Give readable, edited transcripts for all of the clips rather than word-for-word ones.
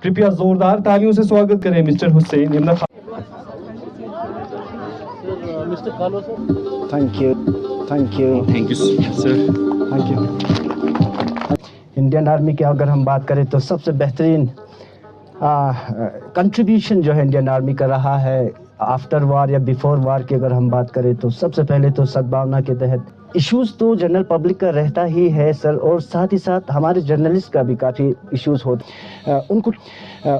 कृपया जोरदार तालियों से स्वागत करें mister Hussain ibn Thank you. Thank you. Thank you sir. Thank you. Indian army की अगर हम बात करें तो सबसे बेहतरीन कंट्रीब्यूशन जो है इंडियन आर्मी का रहा है आफ्टर वार या बिफोर वार की अगर हम बात करें तो सबसे पहले तो सद्भावना के तहत इश्यूज़ तो जनरल पब्लिक का रहता ही है सर, और साथ ही साथ हमारे जर्नलिस्ट का भी काफ़ी इश्यूज़ होते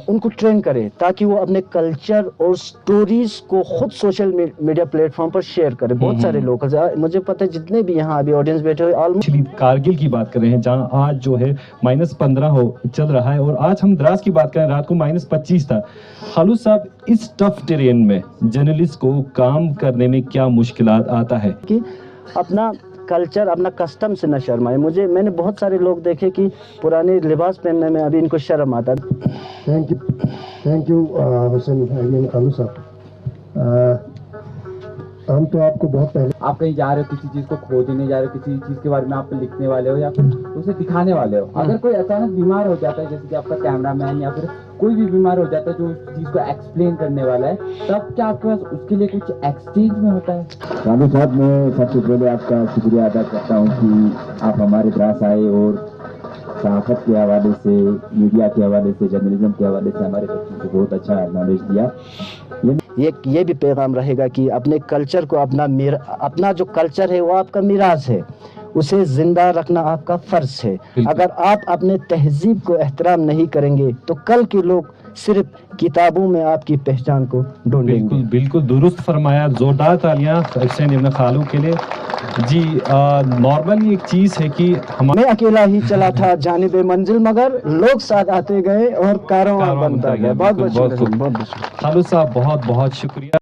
उनको ट्रेन करें ताकि वो अपने कल्चर और स्टोरीज़ को खुद सोशल मीडिया प्लेटफॉर्म पर शेयर करें। बहुत सारे लोग, मुझे पता है जितने भी यहाँ अभी ऑडियंस बैठे हुए ऑलमोस्ट कारगिल की बात कर रहे हैं जहां आज जो है -15 चल रहा है, और आज हम द्रास की बात करें रात को -25 था। खालू साहब, इस टफ टेरेन में जर्नलिस्ट को काम करने में क्या मुश्किलात आता है? कि अपना कल्चर अपना कस्टम से न शर्माए। मैंने बहुत सारे लोग देखे कि पुराने लिबास पहनने में अभी इनको शर्म आता। थैंक यू हुसैन खालू साहब। हम तो आपको बहुत पहले, आप कहीं जा रहे हो, किसी चीज को खोजने जा रहे हो, किसी चीज के बारे में आप लिखने वाले हो या फिर उसे दिखाने वाले हो, अगर कोई अचानक बीमार हो जाता है, जैसे कि आपका कैमरामैन या फिर कोई भी बीमार हो जाता है जो उस चीज को एक्सप्लेन करने वाला है, तब क्या आपके पास उसके लिए कुछ एक्सचेंज में होता है? खालू साहब, मैं सबसे पहले आपका शुक्रिया अदा करता हूँ कि आप हमारे पास आए और सहाफत के हवाले से, मीडिया के हवाले से, जर्नलिज्म के हवाले से हमारे बच्चों को बहुत अच्छा नॉलेज दिया। ये भी पैगाम रहेगा कि अपने कल्चर को अपना जो कल्चर है वो आपका मिराज है, उसे जिंदा रखना आपका फर्ज है। अगर आप अपने तहजीब को एहतराम नहीं करेंगे तो कल के लोग सिर्फ किताबों में आपकी पहचान को ढूंढेंगे। बिल्कुल दुरुस्त फरमाया। जोरदार तालियां हुसैन इब्न खालू के लिए। जी, नॉर्मली एक चीज है कि मैं अकेला ही चला था जानिबे मंजिल, मगर लोग साथ आते गए और कारवां बनता गया। बहुत बहुत खालू साहब, बहुत बहुत शुक्रिया।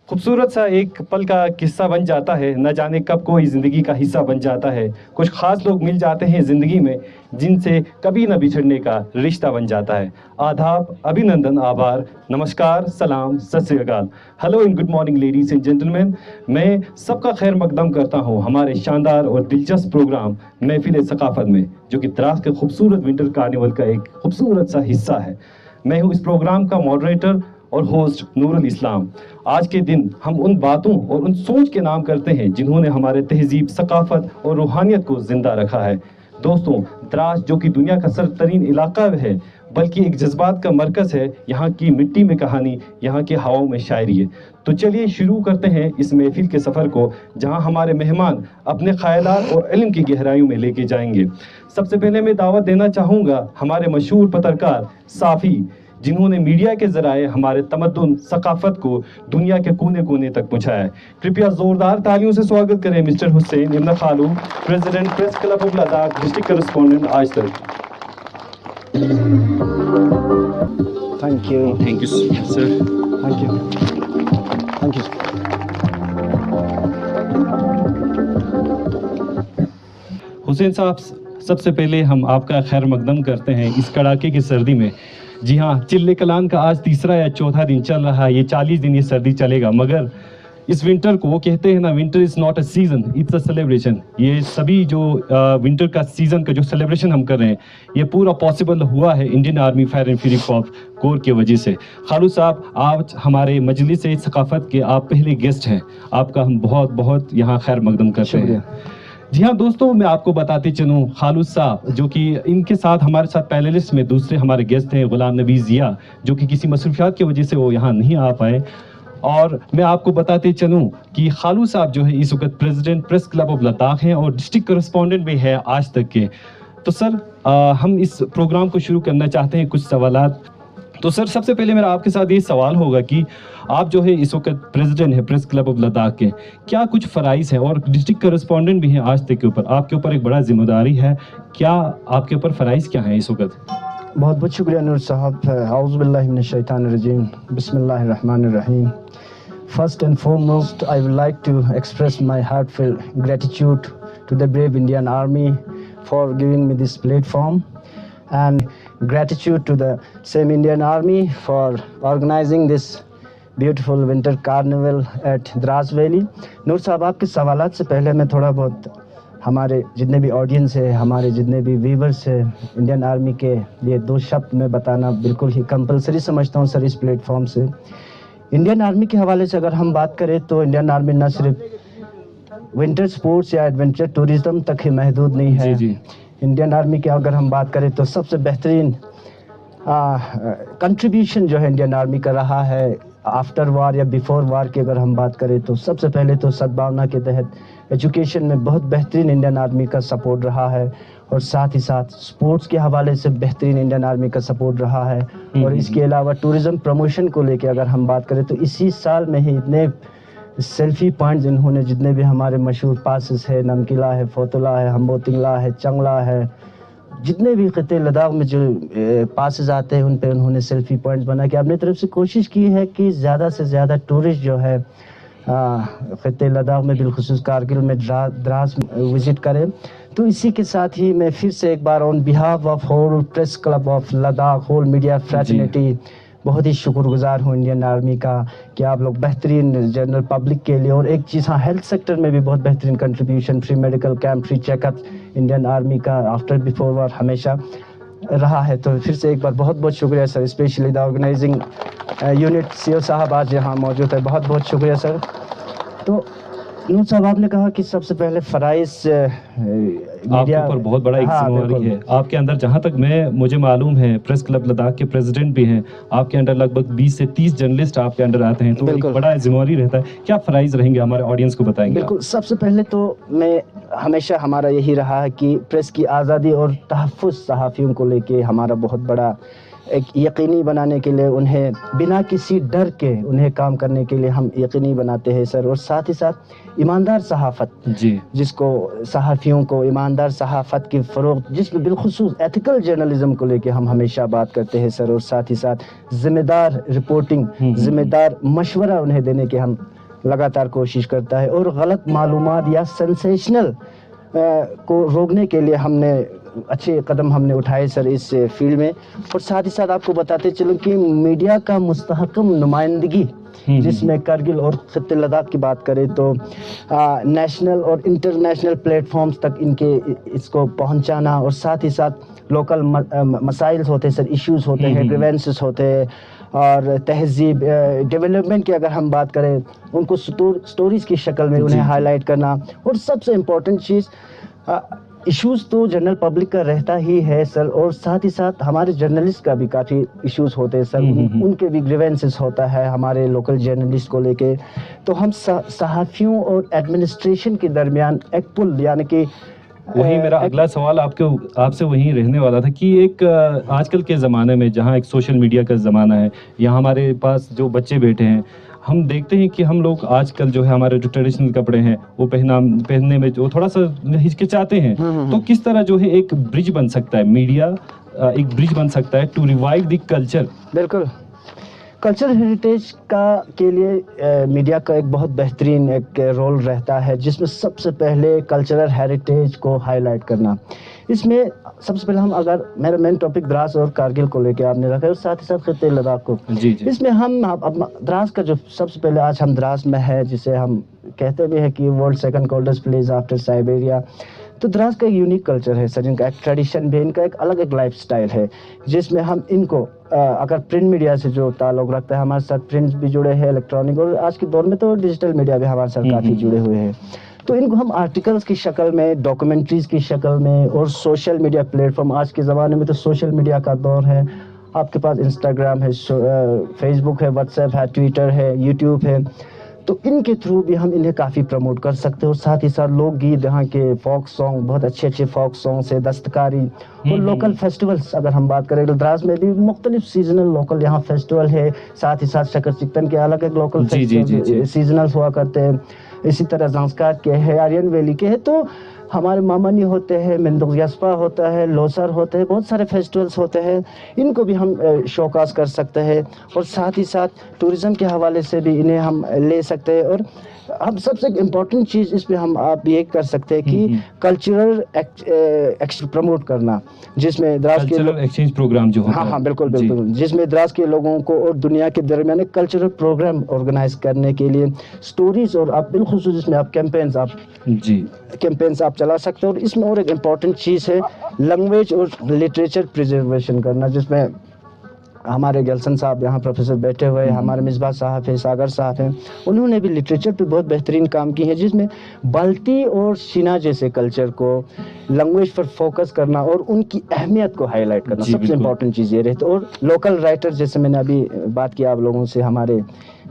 खूबसूरत सा एक पल का किस्सा बन जाता है, न जाने कब कोई ज़िंदगी का हिस्सा बन जाता है। कुछ ख़ास लोग मिल जाते हैं ज़िंदगी में जिनसे कभी न बिछड़ने का रिश्ता बन जाता है। आदाब, अभिनंदन, आभार, नमस्कार, सलाम, सत श्री अकाल। Hello and good morning ladies and gentleman. मैं सबका खैर मकदम करता हूँ हमारे शानदार और दिलचस्प प्रोग्राम महफिल सकाफत में, जो कि द्रास के खूबसूरत विंटर कार्निवल का एक खूबसूरत सा हिस्सा है। मैं हूँ इस प्रोग्राम का मॉडरेटर और होस्ट नूरुल इस्लाम। आज के दिन हम उन बातों और उन सोच के नाम करते हैं जिन्होंने हमारे तहजीब, सकाफत और रूहानियत को जिंदा रखा है। दोस्तों, द्रास जो कि दुनिया का सरतरीन इलाका है, बल्कि एक जज्बात का मरकज़ है। यहाँ की मिट्टी में कहानी, यहाँ के हवाओं में शायरी है। तो चलिए शुरू करते हैं इस महफिल के सफ़र को, जहाँ हमारे मेहमान अपने ख़यालात और इल्म की गहराइयों में लेके जाएंगे। सबसे पहले मैं दावत देना चाहूँगा हमारे मशहूर पत्रकार साफ़ी, जिन्होंने मीडिया के ज़राए हमारे तमद्दुन, सकाफत को दुनिया के कोने कोने तक पहुँचाया है। कृपया ज़ोरदार तालियों से स्वागत करें मिस्टर हुसैन इब्न खालू, president press club of Ladakh, district correspondent आज तक। Thank you sir. Thank you. Hussain साहब, सबसे पहले हम आपका खैर मकदम करते हैं इस कड़ाके की सर्दी में। जी हाँ, चिल्ले कलान का आज तीसरा या चौथा दिन चल रहा है। ये 40 दिन ये सर्दी चलेगा, मगर इस विंटर को, वो कहते हैं ना, winter is not a season, it's a celebration. ये सभी जो विंटर का सीज़न का जो सेलिब्रेशन हम कर रहे हैं, ये पूरा पॉसिबल हुआ है Indian army fire and fury core की वजह से। खालू साहब, आज हमारे मजलिस सकाफत के आप पहले गेस्ट हैं। आपका हम बहुत बहुत यहाँ खैर मकदम करते हैं। जी हाँ दोस्तों, मैं आपको बताते चलूँ खालूद साहब जो कि इनके साथ हमारे साथ पैनलिस्ट में दूसरे हमारे गेस्ट हैं गुलाम नबी जिया, जो कि किसी मसरूफियात की वजह से वो यहाँ नहीं आ पाए। और मैं आपको बताते चलूँ कि खालूद साहब जो है इस वक्त president press club of Ladakh हैं और डिस्ट्रिक्ट कॉरेस्पॉन्डेंट भी है आज तक के। तो सर हम इस प्रोग्राम को शुरू करना चाहते हैं कुछ सवालात। तो सर सबसे पहले मेरा आपके साथ ये सवाल होगा कि आप जो है इस वक्त प्रेसिडेंट है प्रेस क्लब ऑफ लद्दाख के, क्या कुछ फ़राइज़ हैं और डिस्ट्रिक्ट कॉरेस्पॉन्डेंट भी हैं आज तक के ऊपर, आपके ऊपर एक बड़ा जिम्मेदारी है, क्या आपके ऊपर फ़राइज़ क्या हैं इस वक्त? बहुत बहुत शुक्रिया नूर साहब। आउज़ु बिल्लाहि मिनश शैतानिर रजीम, बिस्मिल्लाहिर रहमानिर रहीम। First and foremost, I would like to express my heartfelt gratitude to the brave Indian Army for giving me this platform, and gratitude to the same Indian Army for organizing this beautiful winter carnival at Dras Valley. नूर साहब, आपके सवालात से पहले मैं थोड़ा बहुत हमारे जितने भी ऑडियंस है, हमारे जितने भी व्यूवर्स है, इंडियन आर्मी के लिए दो शब्द मैं बताना बिल्कुल ही कंपलसरी समझता हूँ सर इस प्लेटफॉर्म से। इंडियन आर्मी के हवाले से अगर हम बात करें तो इंडियन आर्मी न सिर्फ विंटर स्पोर्ट्स या एडवेंचर टूरिज्म तक ही महदूद नहीं है। जी। इंडियन आर्मी की अगर हम बात करें तो सबसे बेहतरीन कंट्रीब्यूशन जो है इंडियन आर्मी कर रहा है आफ्टर वार या बिफोर वार की अगर हम बात करें तो सबसे पहले तो सद्भावना के तहत एजुकेशन में बहुत बेहतरीन इंडियन आर्मी का सपोर्ट रहा है, और साथ ही साथ स्पोर्ट्स के हवाले से बेहतरीन इंडियन आर्मी का सपोर्ट रहा है। और इसके अलावा टूरिज़्म प्रमोशन को लेके अगर हम बात करें तो इसी साल में ही इतने सेल्फी पॉइंट्स इन्होंने, जितने भी हमारे मशहूर पासेस है, नमकीला है, फोतला है, हम्बोतिंगला है, चंगला है, जितने भी खिते लद्दाख में जो पासेस आते हैं उन पे उन्होंने सेल्फी पॉइंट्स बना के अपनी तरफ से कोशिश की है कि ज़्यादा से ज़्यादा टूरिस्ट जो है खिते लद्दाख में बिलखुसूस कारगिल में द्रास विज़िट करें। तो इसी के साथ ही मैं फिर से एक बार on behalf of whole press club of Ladakh, whole media fraternity बहुत ही शुक्रगुजार हूँ इंडियन आर्मी का कि आप लोग बेहतरीन जनरल पब्लिक के लिए, और एक चीज़ हाँ हेल्थ सेक्टर में भी बहुत बेहतरीन contribution, free medical camp, free checkup Indian army का आफ्टर बिफोर वार हमेशा रहा है। तो फिर से एक बार बहुत बहुत शुक्रिया sir, specially the organising unit CO साहब आज यहाँ मौजूद है, बहुत बहुत शुक्रिया सर। तो नूर साहब आपने कहा कि सबसे पहले फ़राइज़ आपके ऊपर बहुत बड़ा एक जिम्मेदारी है आपके अंदर, जहाँ तक मुझे मालूम है प्रेस क्लब लद्दाख के प्रेसिडेंट भी हैं, आपके अंडर लगभग 20 से 30 जर्नलिस्ट आपके अंडर आते हैं, तो एक बड़ा जिम्मेदारी रहता है। क्या फ़राइज़ रहेंगे हमारे ऑडियंस को बताएंगे? बिल्कुल, सबसे पहले तो मैं हमेशा हमारा यही रहा है कि प्रेस की आज़ादी और तहफ़्फ़ुज़ सहाफ़ियों को लेके हमारा बहुत बड़ा एक यकीनी बनाने के लिए, उन्हें बिना किसी डर के उन्हें काम करने के लिए हम यकीनी बनाते हैं सर। और साथ ही साथ ईमानदार सहाफ़त जी, जिसको सहाफ़ियों को ईमानदार सहाफ़त की फ़रोग़, जिसमें बिलखुसूस एथिकल जर्नलिज़म को लेके हम हमेशा बात करते हैं सर। और साथ ही साथ ज़िम्मेदार रिपोर्टिंग, ज़िम्मेदार मशवरा उन्हें देने के हम लगातार कोशिश करता है। और गलत मालूमात या सेंसेशनल को रोकने के लिए हमने अच्छे कदम हमने उठाए सर इस फील्ड में। और साथ ही साथ आपको बताते चलूँ कि मीडिया का मुस्तहकम नुमाइंदगी, जिसमें करगिल और खित्ते लद्दाख की बात करें तो नेशनल और इंटरनेशनल प्लेटफॉर्म्स तक इनके इसको पहुंचाना, और साथ ही साथ लोकल मसाइल्स होते हैं सर, इश्यूज होते हैं, ग्रीवेंसेस होते हैं, और तहजीब डेवलपमेंट की अगर हम बात करें उनको स्टोरीज़ की शक्ल में उन्हें हाईलाइट करना। और सबसे इम्पोर्टेंट चीज़ इश्यूज़ तो जनरल पब्लिक का रहता ही है सर, और साथ ही साथ हमारे जर्नलिस्ट का भी काफ़ी इश्यूज़ होते हैं सर, उनके भी ग्रीवेंसेस होता है हमारे लोकल जर्नलिस्ट को लेके। तो हम सहाफ़ियों और एडमिनिस्ट्रेशन के दरमियान एक पुल, यानी कि वही मेरा अगला सवाल आपसे वही रहने वाला था कि एक आजकल के ज़माने में जहाँ एक सोशल मीडिया का ज़माना है, यहाँ हमारे पास जो बच्चे बैठे हैं, हम देखते हैं कि हम लोग आजकल जो है हमारे जो ट्रेडिशनल कपड़े हैं वो पहनने में जो थोड़ा सा हिचकिचाते हैं, तो किस तरह जो है एक ब्रिज बन सकता है, मीडिया एक ब्रिज बन सकता है टू रिवाइव द कल्चर? बिल्कुल, कल्चरल हेरिटेज के लिए मीडिया का एक बहुत बेहतरीन एक रोल रहता है, जिसमें सबसे पहले कल्चरल हेरिटेज को हाईलाइट करना। इसमें सबसे पहले हम, अगर मेरा मेन टॉपिक द्रास और कारगिल को लेके आपने रखा है, और साथ ही साथ खित्ते लद्दाख को, इसमें हम द्रास का जो सबसे पहले आज हम द्रास में है, जिसे हम कहते भी हैं कि world second coldest place after Siberia. तो द्रास का एक यूनिक कल्चर है सर, इनका एक ट्रेडिशन भी, इनका एक अलग एक लाइफ स्टाइल है, जिसमें हम इनको अगर प्रिंट मीडिया से जो ताल्लुक़ रखता है, हमारे साथ प्रिंट भी जुड़े हैं, इलेक्ट्रॉनिक, और आज के दौर में तो डिजिटल मीडिया भी हमारे साथ काफ़ी जुड़े हुए हैं। تو ان کو ہم آرٹیکلس کی شکل میں، ڈاکومنٹریز کی شکل میں، اور سوشل میڈیا پلیٹ فارم، آج کے زمانے میں تو سوشل میڈیا کا دور ہے، آپ کے پاس انسٹاگرام ہے، فیس بک ہے، واٹس ایپ ہے، ٹویٹر ہے، یوٹیوب ہے، تو ان کے تھرو بھی ہم انہیں کافی پروموٹ کر سکتے ہیں. اور ساتھ ہی ساتھ لوک گیت، یہاں کے فوک سانگ، بہت اچھے اچھے فوک سانگس ہے، دستکاری اور لوکل فیسٹیولس اگر ہم بات کریں تو دراز میں بھی مختلف سیزنل لوکل یہاں فیسٹیول ہے. ساتھ ہی ساتھ شکر چکتن کے الگ ایک لوکل جی جی جی جی. فیسٹیول سیزنل ہوا کرتے ہیں. اسی طرح زانسکار کے ہے، آرین ویلی کے ہے، تو ہمارے مامانی ہوتے ہیں، مندوق یسپا ہوتا ہے، لوسر ہوتے ہیں، بہت سارے فیسٹیولس ہوتے ہیں، ان کو بھی ہم شوکاس کر سکتے ہیں. اور ساتھ ہی ساتھ ٹورزم کے حوالے سے بھی انہیں ہم لے سکتے ہیں. اور ہم سب سے امپورٹنٹ چیز اس پہ ہم آپ یہ کر سکتے ہیں کہ کلچرل پروموٹ کرنا، جس میں دراز کے کلچرل ایکسچینج پروگرام جو ہوتا ہے. ہاں بالکل جی. بالکل، جس میں دراز کے لوگوں کو اور دنیا کے درمیان ایک کلچرل پروگرام آرگنائز کرنے کے لیے سٹوریز، اور آپ بالخصوص اس میں آپ کیمپینز جی آپ چلا سکتے ہیں. اور اس میں اور ایک امپورٹنٹ چیز ہے لینگویج اور لٹریچر پریزرویشن کرنا، جس میں ہمارے گلسن صاحب یہاں پروفیسر بیٹھے ہوئے، ہمارے مصباح صاحب ہیں، ساگر صاحب ہیں، انہوں نے بھی لٹریچر پہ بہت بہترین کام کی ہے، جس میں بالٹی اور شینا جیسے کلچر کو لینگویج پر فوکس کرنا اور ان کی اہمیت کو ہائی لائٹ کرنا جی، سب سے بالکل. امپورٹنٹ چیز یہ رہتی ہے. اور لوکل رائٹر، جیسے میں نے ابھی بات کیا آپ لوگوں سے، ہمارے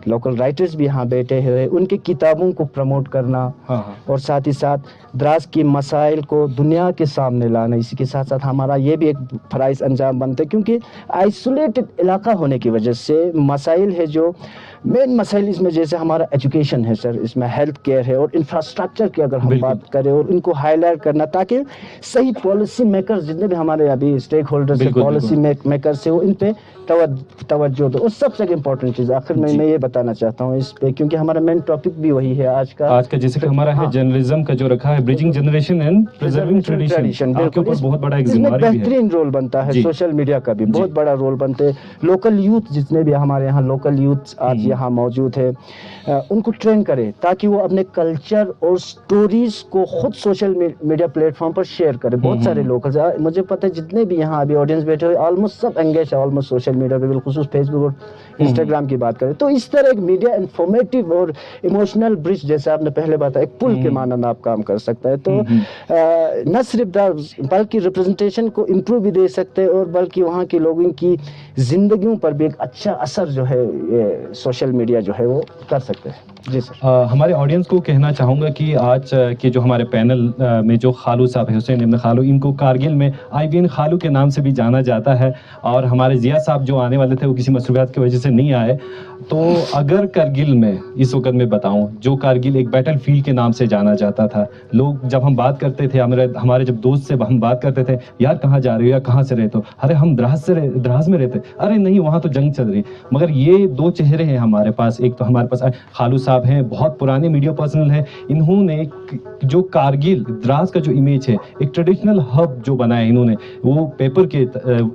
لوکل رائٹرز بھی یہاں بیٹھے ہوئے، ان کی کتابوں کو پروموٹ کرنا، ہاں. اور ساتھ ہی ساتھ دراز کی مسائل کو دنیا کے سامنے لانا. اسی کے ساتھ ساتھ ہمارا یہ بھی ایک فرائض انجام بنتا ہے، کیونکہ آئسولیٹڈ علاقہ ہونے کی وجہ سے مسائل ہے جو مین مسائل اس میں، جیسے ہمارا ایجوکیشن ہے سر، اس میں ہیلتھ کیئر ہے، اور انفراسٹرکچر کی اگر ہم بالکل. بات کریں اور ان کو ہائی لائٹ کرنا، تاکہ صحیح پالیسی میکرز جتنے بھی ہمارے ابھی اسٹیک ہولڈرس ہیں، بالکل، پالیسی میکرز ہیں، وہ ان پہ توجہ دو. اور سب سے امپورٹنٹ چیز آخر میں جی. میں یہ بتانا چاہتا ہوں اس پہ، کیونکہ ہمارا مین ٹاپک بھی وہی ہے آج کا جیسے کہ ہمارا ہے جرنلزم کا جو رکھا ہے، بریجنگ جنریشن اینڈ پریزرونگ ٹریڈیشن، آپ کے اوپر بہت بڑا ایک اس میں ذمہ داری بھی ہے. بہترین رول بنتا ہے. جی. سوشل میڈیا کا بھی جی. بہت بڑا رول بنتے ہیں. لوکل یوتھ جتنے بھی ہمارے یہاں لوکل یوتھ آج یہاں موجود ہے، ان کو ٹرین کرے تاکہ وہ اپنے کلچر اور سٹوریز کو خود سوشل میڈیا پلیٹ فارم پر شیئر کرے. بہت سارے لوگ، مجھے پتہ ہے جتنے بھی یہاں ابھی آڈینس بیٹھے ہوئے آلموسٹ سب انگیج ہے آلموسٹ سوشل میڈیا پہ، بالخصوص فیس بک اور انسٹاگرام کی بات کریں تو اس طرح ایک میڈیا انفارمیٹیو اور ایموشنل برج، جیسے آپ نے پہلے بتایا، ایک پل کے معنی میں آپ کام کر سکتا ہے. تو نہ صرف بلکہ ریپرزنٹیشن کو امپروو بھی دے سکتے ہیں، اور بلکہ وہاں کے لوگوں کی زندگیوں پر بھی ایک اچھا اثر جو ہے سوشل میڈیا جو ہے وہ کر سکتے ہیں. جی سر. ہمارے آڈینس کو کہنا چاہوں گا کہ آج کے جو ہمارے پینل میں جو خالو صاحب ہیں، حسین ابن خالو، ان کو کارگل میں آئی بی این خالو کے نام سے بھی جانا جاتا ہے. اور ہمارے ضیاء صاحب جو آنے والے تھے وہ کسی مصروفیات کی وجہ سے نہیں آئے. تو اگر کارگل میں اس وقت میں بتاؤں، جو کارگل ایک بیٹل فیلڈ کے نام سے جانا جاتا تھا، لوگ جب ہم بات کرتے تھے، ہمارے جب دوست سے ہم بات کرتے تھے، یار کہاں جا رہے ہو یا کہاں سے رہتے ہو، ارے ہم دراز میں رہتے، ارے نہیں وہاں تو جنگ چل رہی. مگر یہ دو چہرے ہیں ہمارے پاس. ایک تو ہمارے پاس خالو صاحب ہیں، بہت پرانے میڈیا پرسنل ہیں. انہوں نے جو کارگل دراز کا جو امیج ہے، ایک ٹریڈیشنل ہب جو بنایا انہوں نے، وہ پیپر کے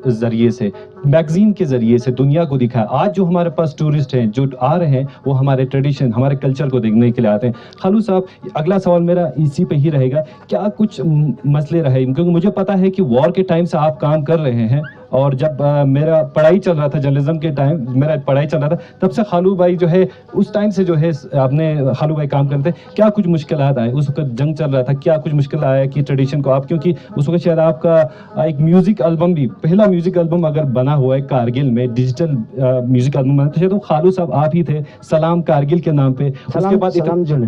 ذریعے سے، میگزین کے ذریعے سے دنیا کو دکھایا. آج جو ہمارے پاس ٹورسٹ ہیں جو آ رہے ہیں، وہ ہمارے ٹریڈیشن، ہمارے کلچر کو دیکھنے کے لیے آتے ہیں. خالو صاحب، اگلا سوال میرا اسی پہ ہی رہے گا، کیا کچھ مسئلے رہے؟ کیونکہ مجھے پتا ہے کہ وار کے ٹائم سے آپ کام کر رہے ہیں، اور جب میرا پڑھائی چل رہا تھا، جرنلزم کے ٹائم میرا پڑھائی چل رہا تھا، تب سے خالو بھائی جو ہے اس ٹائم سے جو ہے آپ نے خالو بھائی کام کرتے. کیا کچھ مشکلات آئے اس وقت؟ جنگ چل رہا تھا، کیا کچھ مشکل آیا کہ ٹریڈیشن کو آپ، کیونکہ اس وقت شاید آپ کا ایک میوزک البم بھی، پہلا میوزک البم اگر بنا ہوا ہے کارگل میں، ڈیجیٹل میوزک البم بنا، تو شاید وہ خالو صاحب آپ ہی تھے، سلام کارگل کے نام پہ. اس کے بعد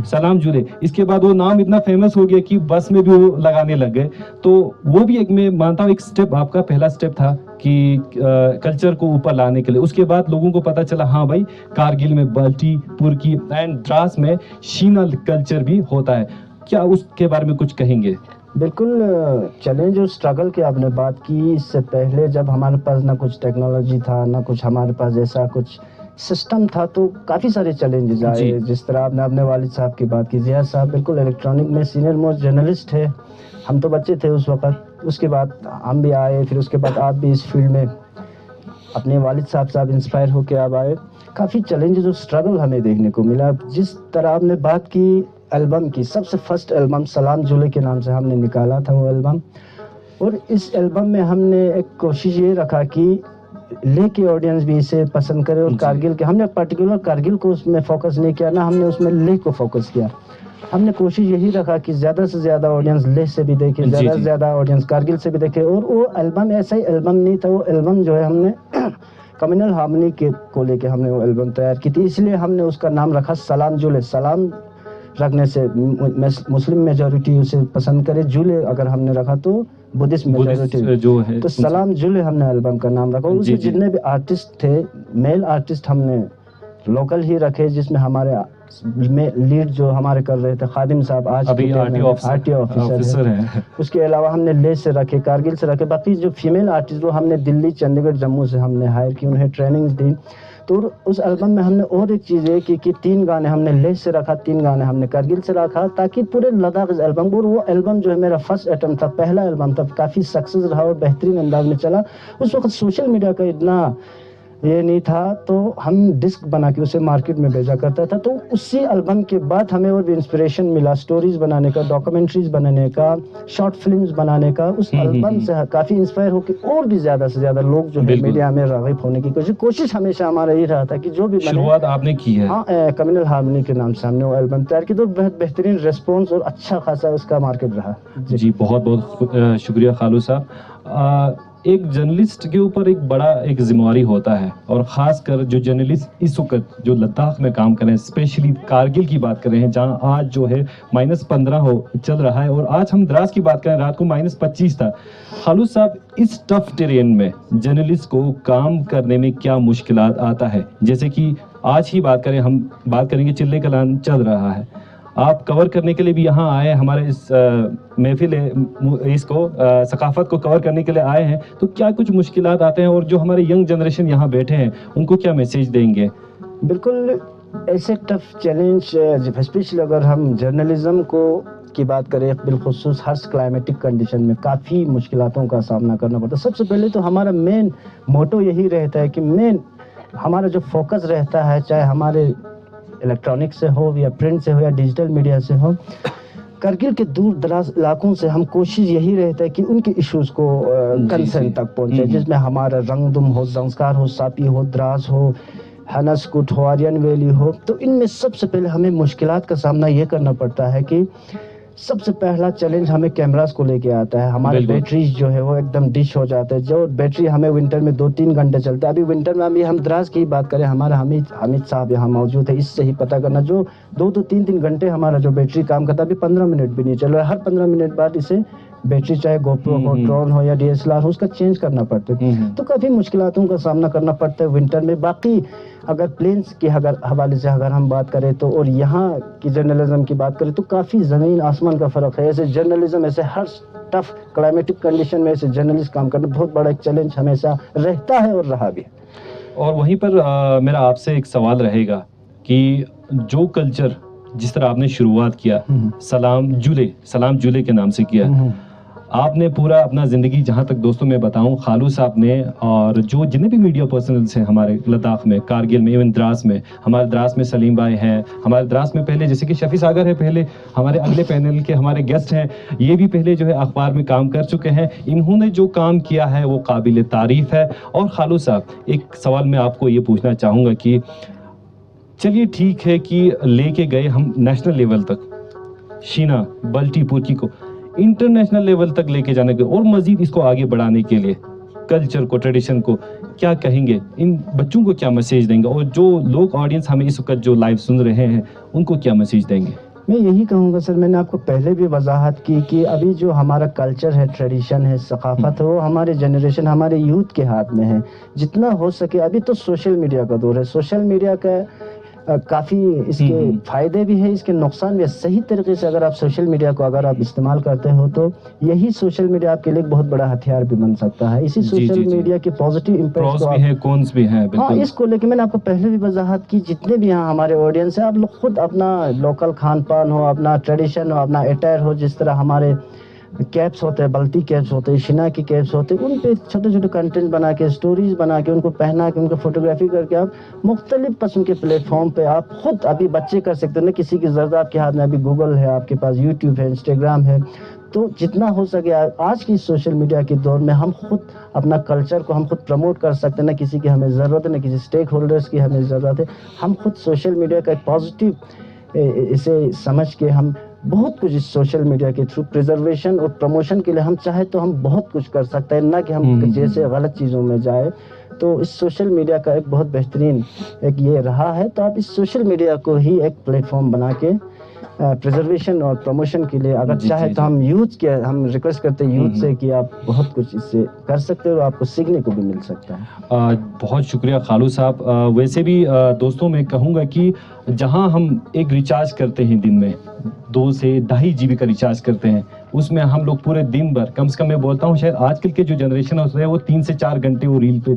سلام جلے، اس کے بعد وہ نام اتنا فیمس ہو گیا کہ بس میں بھی وہ لگانے لگ گئے. تو وہ بھی ایک، میں مانتا ہوں، ایک سٹیپ، آپ کا پہلا سٹیپ تھا کہ کلچر کو اوپر لانے کے لیے. اس کے بعد لوگوں کو پتا چلا ہاں بھائی کارگل میں بالٹی، پورکی اینڈ دراز میں شینا کلچر بھی ہوتا ہے. کیا اس کے بارے میں کچھ کہیں گے؟ بالکل. چیلنج اور اسٹرگل کی آپ نے بات کی. اس سے پہلے جب ہمارے پاس نہ کچھ ٹیکنالوجی تھا، نہ کچھ ہمارے پاس ایسا کچھ سسٹم تھا، تو کافی سارے چیلنجز آئے. جس طرح آپ نے اپنے والد صاحب کی بات کی، ضیاء صاحب بالکل الیکٹرانک میں سینئر موسٹ جرنلسٹ ہے. ہم تو بچے تھے اس وقت. اس کے بعد ہم بھی آئے، پھر اس کے بعد آپ بھی اس فیلڈ میں اپنے والد صاحب انسپائر ہو کے آپ آئے. کافی چیلنجز اور اسٹرگل ہمیں دیکھنے کو ملا. جس طرح آپ نے بات کی البم کی، سب سے فرسٹ البم سلام جولے کے نام سے ہم نے نکالا تھا وہ البم. اور اس البم میں ہم نے ایک کوشش یہ رکھا کہ لے کے آڈینس بھی اسے پسند کرے. اور کارگل کے، ہم نے پرٹیکولر کارگل کو اس میں فوکس نہیں کیا، نہ ہم نے اس میں لے کو فوکس کیا. ہم نے کوشش یہی رکھا کہ زیادہ سے زیادہ آڈینس لیہ سے بھی دیکھے, جی زیادہ جی. سے زیادہ آڈینس کارگل سے بھی دیکھے. اور وہ البم ایسا ہی البم نہیں تھا, وہ البم جو ہے ہم نے کمیونل ہارمنی کو لے کے ہم نے وہ البم تیار کی تھی, اس لیے ہم نے اس کا نام رکھا سلام جولے. سلام رکھنے سے مسلم میجورٹی اسے پسند کرے, جولے اگر ہم نے رکھا تو بدھسٹ میجورٹی جو ہے تو سلام جولے ہم نے البم کا نام رکھا. اور اس جی میں جی. جتنے بھی آرٹسٹ تھے, میل آرٹسٹ ہم نے لوکل ہی رکھے, جس میں ہمارے لیڈ جو ہمارے کر رہے تھے خادم صاحب, آج ابھی کے آر ٹی آفیسر ہیں. اس کے علاوہ ہم نے لیہ سے رکھے, کارگل سے رکھے. باقی جو فیمیل آرٹسٹ وہ ہم نے دلی, چنڈی گڑھ, جموں سے ہم نے ہائر کی, انہیں ٹریننگ دی. تو اس البم میں ہم نے اور ایک چیز یہ کی کہ 3 گانے ہم نے لیہ سے رکھا, 3 گانے ہم نے کارگل سے رکھا, تاکہ پورے لداخ اس البم. اور وہ البم جو ہے میرا فرسٹ اٹمپٹ تھا, پہلا البم تھا, کافی سکسیز رہا اور بہترین انداز میں چلا. اس وقت سوشل میڈیا کا اتنا یہ نہیں تھا, تو ہم ڈسک بنا کے اسے مارکیٹ میں بھیجا کرتا تھا. تو اسی البم کے بعد ہمیں اور بھی انسپریشن ملا سٹوریز بنانے کا, ڈاکومنٹریز بنانے کا, شارٹ فلمز بنانے کا. اس البم سے کافی انسپائر ہو کے اور بھی زیادہ سے زیادہ لوگ جو ہے میڈیا میں راغب ہونے کی کوشش ہمیشہ ہمارا یہ رہا تھا کہ جو بھی شروعات آپ نے کی ہے. ہاں, کمیونل ہارمنی کے نام سے ہم نے وہ البم تیار کی, تو بہت بہترین ریسپانس اور اچھا خاصا اس کا مارکیٹ رہا. جی بہت بہت شکریہ خالو صاحب. ایک جرنلسٹ کے اوپر ایک بڑا ایک ذمہ داری ہوتا ہے, اور خاص کر جو جرنلسٹ اس وقت جو لداخ میں کام کر رہے ہیں, اسپیشلی کارگل کی بات کر رہے ہیں جہاں آج جو ہے -15 چل رہا ہے, اور آج ہم دراز کی بات کریں رات کو -25 تھا. خالو صاحب, اس ٹف ٹرین میں جرنلسٹ کو کام کرنے میں کیا مشکلات آتا ہے؟ جیسے کہ آج ہی بات کریں, ہم بات کریں گے چلے کلان چل رہا ہے, آپ کور کرنے کے لیے بھی یہاں آئے, ہمارے اس محفل اس کو ثقافت کو کور کرنے کے لیے آئے ہیں, تو کیا کچھ مشکلات آتے ہیں, اور جو ہمارے ینگ جنریشن یہاں بیٹھے ہیں ان کو کیا میسیج دیں گے؟ بالکل ایسے ٹف چیلنج, اسپیشلی اگر ہم جرنلزم کی بات کریں بالخصوص ہر کلائمیٹک کنڈیشن میں کافی مشکلاتوں کا سامنا کرنا پڑتا ہے. سب سے پہلے تو ہمارا مین موٹو یہی رہتا ہے کہ ہمارا جو فوکس رہتا ہے, چاہے ہمارے الیکٹرانک سے ہو یا پرنٹ سے ہو یا ڈیجیٹل میڈیا سے ہو, کرگل کے دور دراز علاقوں سے ہم کوشش یہی رہتا ہے کہ ان کے ایشوز کو کنسرن تک پہنچے, جس میں ہمارا رنگ دم ہو, زنسکار ہو, ساپی ہو, دراز ہو, ہنسکٹ ہو, آرین ویلی ہو. تو ان میں سب سے پہلے ہمیں مشکلات کا سامنا یہ کرنا پڑتا ہے کہ سب سے پہلا چیلنج ہمیں کیمراز کو لے کے آتا ہے. ہمارے بیٹریز جو ہے وہ ایک دم ڈش ہو جاتے ہیں, جو بیٹری ہمیں ونٹر میں 2-3 گھنٹے چلتا ہے. ابھی ونٹر میں ابھی ہم دراز کی بات کریں, ہمارا حمید صاحب یہاں موجود ہے, اس سے ہی پتہ کرنا, جو 2-3 گھنٹے ہمارا جو بیٹری کام کرتا ہے, ابھی 15 منٹ بھی نہیں چل رہا ہے. ہر 15 منٹ بعد اسے بیٹری, چاہے گوپرو ہو, ڈرون ہو یا DSLR ہو, اس کا چینج کرنا پڑتا ہے. تو کافی مشکلاتوں کا سامنا کرنا پڑتا ہے ونٹر میں. باقی اگر پلینس کے حوالے سے اگر ہم بات کریں تو, اور یہاں کی جرنلزم کی بات کریں تو کافی زمین آسمان کا فرق ہے. ایسے جرنلزم, ایسے ہر ٹف کلائمیٹک کنڈیشن میں ایسے جرنلسٹ کام کرنا بہت بڑا ایک چیلنج ہمیشہ رہتا ہے اور رہا بھی. اور وہیں پر میرا آپ سے ایک سوال رہے گا کہ جو کلچر جس طرح آپ نے شروعات کیا سلام جولے کے نام سے کیا, آپ نے پورا اپنا زندگی, جہاں تک دوستوں میں بتاؤں, خالو صاحب نے اور جو جتنے بھی میڈیا پرسنلز ہیں ہمارے لداخ میں, کارگل میں, ایون دراز میں, ہمارے دراز میں سلیم بھائی ہیں, ہمارے دراز میں پہلے جیسے کہ شفیع ساگر ہے, پہلے ہمارے اگلے پینل کے ہمارے گیسٹ ہیں, یہ بھی پہلے جو ہے اخبار میں کام کر چکے ہیں. انہوں نے جو کام کیا ہے وہ قابل تعریف ہے. اور خالو صاحب, ایک سوال میں آپ کو یہ پوچھنا چاہوں گا کہ چلیے ٹھیک ہے کہ لے کے گئے ہم نیشنل لیول تک, شینا بلٹی پورکی کو انٹرنیشنل لیول تک لے کے جانے کے, اور مزید اس کو آگے بڑھانے کے لیے کلچر کو, ٹریڈیشن کو کیا کہیں گے, ان بچوں کو کیا میسیج دیں گے, اور جو لوگ آڈینس ہمیں اس وقت جو لائیو سن رہے ہیں ان کو کیا میسیج دیں گے؟ میں یہی کہوں گا سر, میں نے آپ کو پہلے بھی وضاحت کی کہ ابھی جو ہمارا کلچر ہے, ٹریڈیشن ہے, ثقافت ہے, وہ ہمارے جنریشن, ہمارے یوتھ کے ہاتھ میں ہے. جتنا ہو سکے, ابھی تو سوشل میڈیا کا دور ہے, سوشل میڈیا کا کافی اس کے فائدے بھی ہیں, اس کے نقصان بھی ہے. صحیح طریقے سے اگر آپ سوشل میڈیا کو اگر آپ استعمال کرتے ہو تو یہی سوشل میڈیا آپ کے لیے ایک بہت بڑا ہتھیار بھی بن سکتا ہے. اسی سوشل میڈیا کے پازیٹیو امپیکٹ بھی ہیں, کونس بھی ہیں. ہاں, اس کو لے کے میں نے آپ کو پہلے بھی وضاحت کی, جتنے بھی یہاں ہمارے آڈینس ہیں, آپ لوگ خود اپنا لوکل کھان پان ہو, اپنا ٹریڈیشن ہو, اپنا اٹائر ہو, جس طرح ہمارے کیپس ہوتے ہیں, بلتی کیپس ہوتے ہیں, شنا کی کیپس ہوتے ہیں, ان پہ چھوٹے چھوٹے کنٹینٹ بنا کے, سٹوریز بنا کے, ان کو پہنا کے, ان کو فوٹوگرافی کر کے آپ مختلف قسم کے پلیٹ فارم پہ آپ خود ابھی بچے کر سکتے ہیں نا, کسی کی ضرورت آپ کے ہاتھ میں, ابھی گوگل ہے آپ کے پاس, یوٹیوب ہے, انسٹاگرام ہے. تو جتنا ہو سکے آج کی سوشل میڈیا کے دور میں ہم خود اپنا کلچر کو ہم خود پروموٹ کر سکتے ہیں. نہ کسی کی ہمیں ضرورت ہے, نہ کسی اسٹیک ہولڈرز کی ہمیں ضرورت ہے. ہم خود سوشل میڈیا کا ایک پازیٹیو اسے سمجھ کے ہم بہت کچھ اس سوشل میڈیا کے تھرو پریزرویشن اور پروموشن کے لیے ہم چاہے تو ہم بہت کچھ کر سکتے ہیں، نہ کہ ہم جیسے غلط چیزوں میں جائے. تو اس سوشل میڈیا کا ایک بہت بہترین ایک یہ رہا ہے. تو آپ اس سوشل میڈیا کو ہی ایک پلیٹ فارم بنا کے پریزرویشن اور پروموشن کے لیے اگر چاہے تو ہم یوتھ کے ہم ریکویسٹ کرتے ہیں یوتھ سے کہ آپ بہت کچھ اس سے کر سکتے ہو اور آپ کو سیکھنے کو بھی مل سکتا ہے. بہت شکریہ خالو صاحب. ویسے بھی دوستوں میں کہوں گا کہ جہاں ہم ایک ریچارج کرتے ہیں دن میں 2 سے 2.5 GB کا ریچارج کرتے ہیں، اس میں ہم لوگ پورے دن بھر کم سے کم میں بولتا ہوں شاید آج کل کے جو جنریشن ہے وہ 3 سے 4 گھنٹے وہ ریل پہ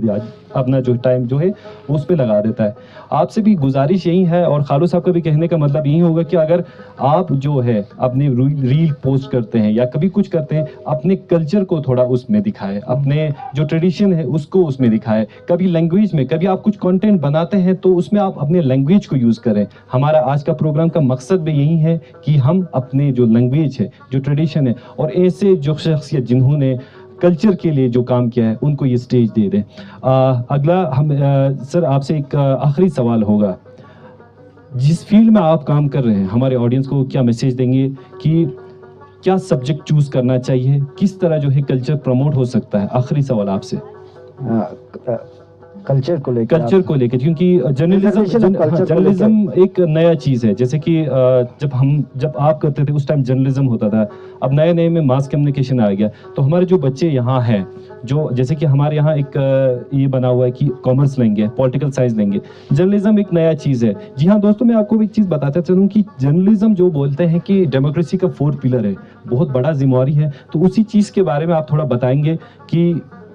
اپنا جو ٹائم جو ہے اس پہ لگا دیتا ہے. آپ سے بھی گزارش یہی ہے اور خالو صاحب کا بھی کہنے کا مطلب یہی ہوگا کہ اگر آپ جو ہے اپنے ریل پوسٹ کرتے ہیں یا کبھی کچھ کرتے ہیں، اپنے کلچر کو تھوڑا اس میں دکھائے، اپنے جو ٹریڈیشن ہے اس کو اس میں دکھائے. کبھی لینگویج میں کبھی آپ کچھ کنٹینٹ بناتے ہیں تو اس میں آپ اپنے لینگویج کو یوز کریں. ہمارا آج کا پروگرام کا مقصد بھی یہی ہے کہ ہم اپنے جو لینگویج ہے، جو ٹریڈیشن ہے اور ایسے جو شخصیت جنہوں نے کلچر کے لیے جو کام کیا ہے ان کو یہ سٹیج دے دیں. اگلا ہم سر آپ سے ایک آخری سوال ہوگا. جس فیلڈ میں آپ کام کر رہے ہیں ہمارے آڈینس کو کیا میسیج دیں گے کہ کیا سبجیکٹ چوز کرنا چاہیے، کس طرح جو ہے کلچر پروموٹ ہو سکتا ہے؟ آخری سوال آپ سے کلچر کو لے کے کیونکہ جرنلزم ایک نیا چیز ہے. جیسے کہ جب آپ کرتے تھے اس ٹائم جرنلزم ہوتا تھا، اب نئے میں ماس کمیونیکیشن آ گیا. تو ہمارے جو بچے یہاں ہیں، جو جیسے کہ ہمارے یہاں ایک یہ بنا ہوا ہے کہ کامرس لیں گے، پولیٹیکل سائنس لیں گے، جرنلزم ایک نیا چیز ہے. جی ہاں دوستوں، میں آپ کو ایک چیز بتاتا چلوں کہ جرنلزم جو بولتے ہیں کہ ڈیموکریسی کا 4 پلر ہے، بہت بڑا ذمہ داری ہے. تو اسی چیز کے بارے میں آپ تھوڑا بتائیں گے کہ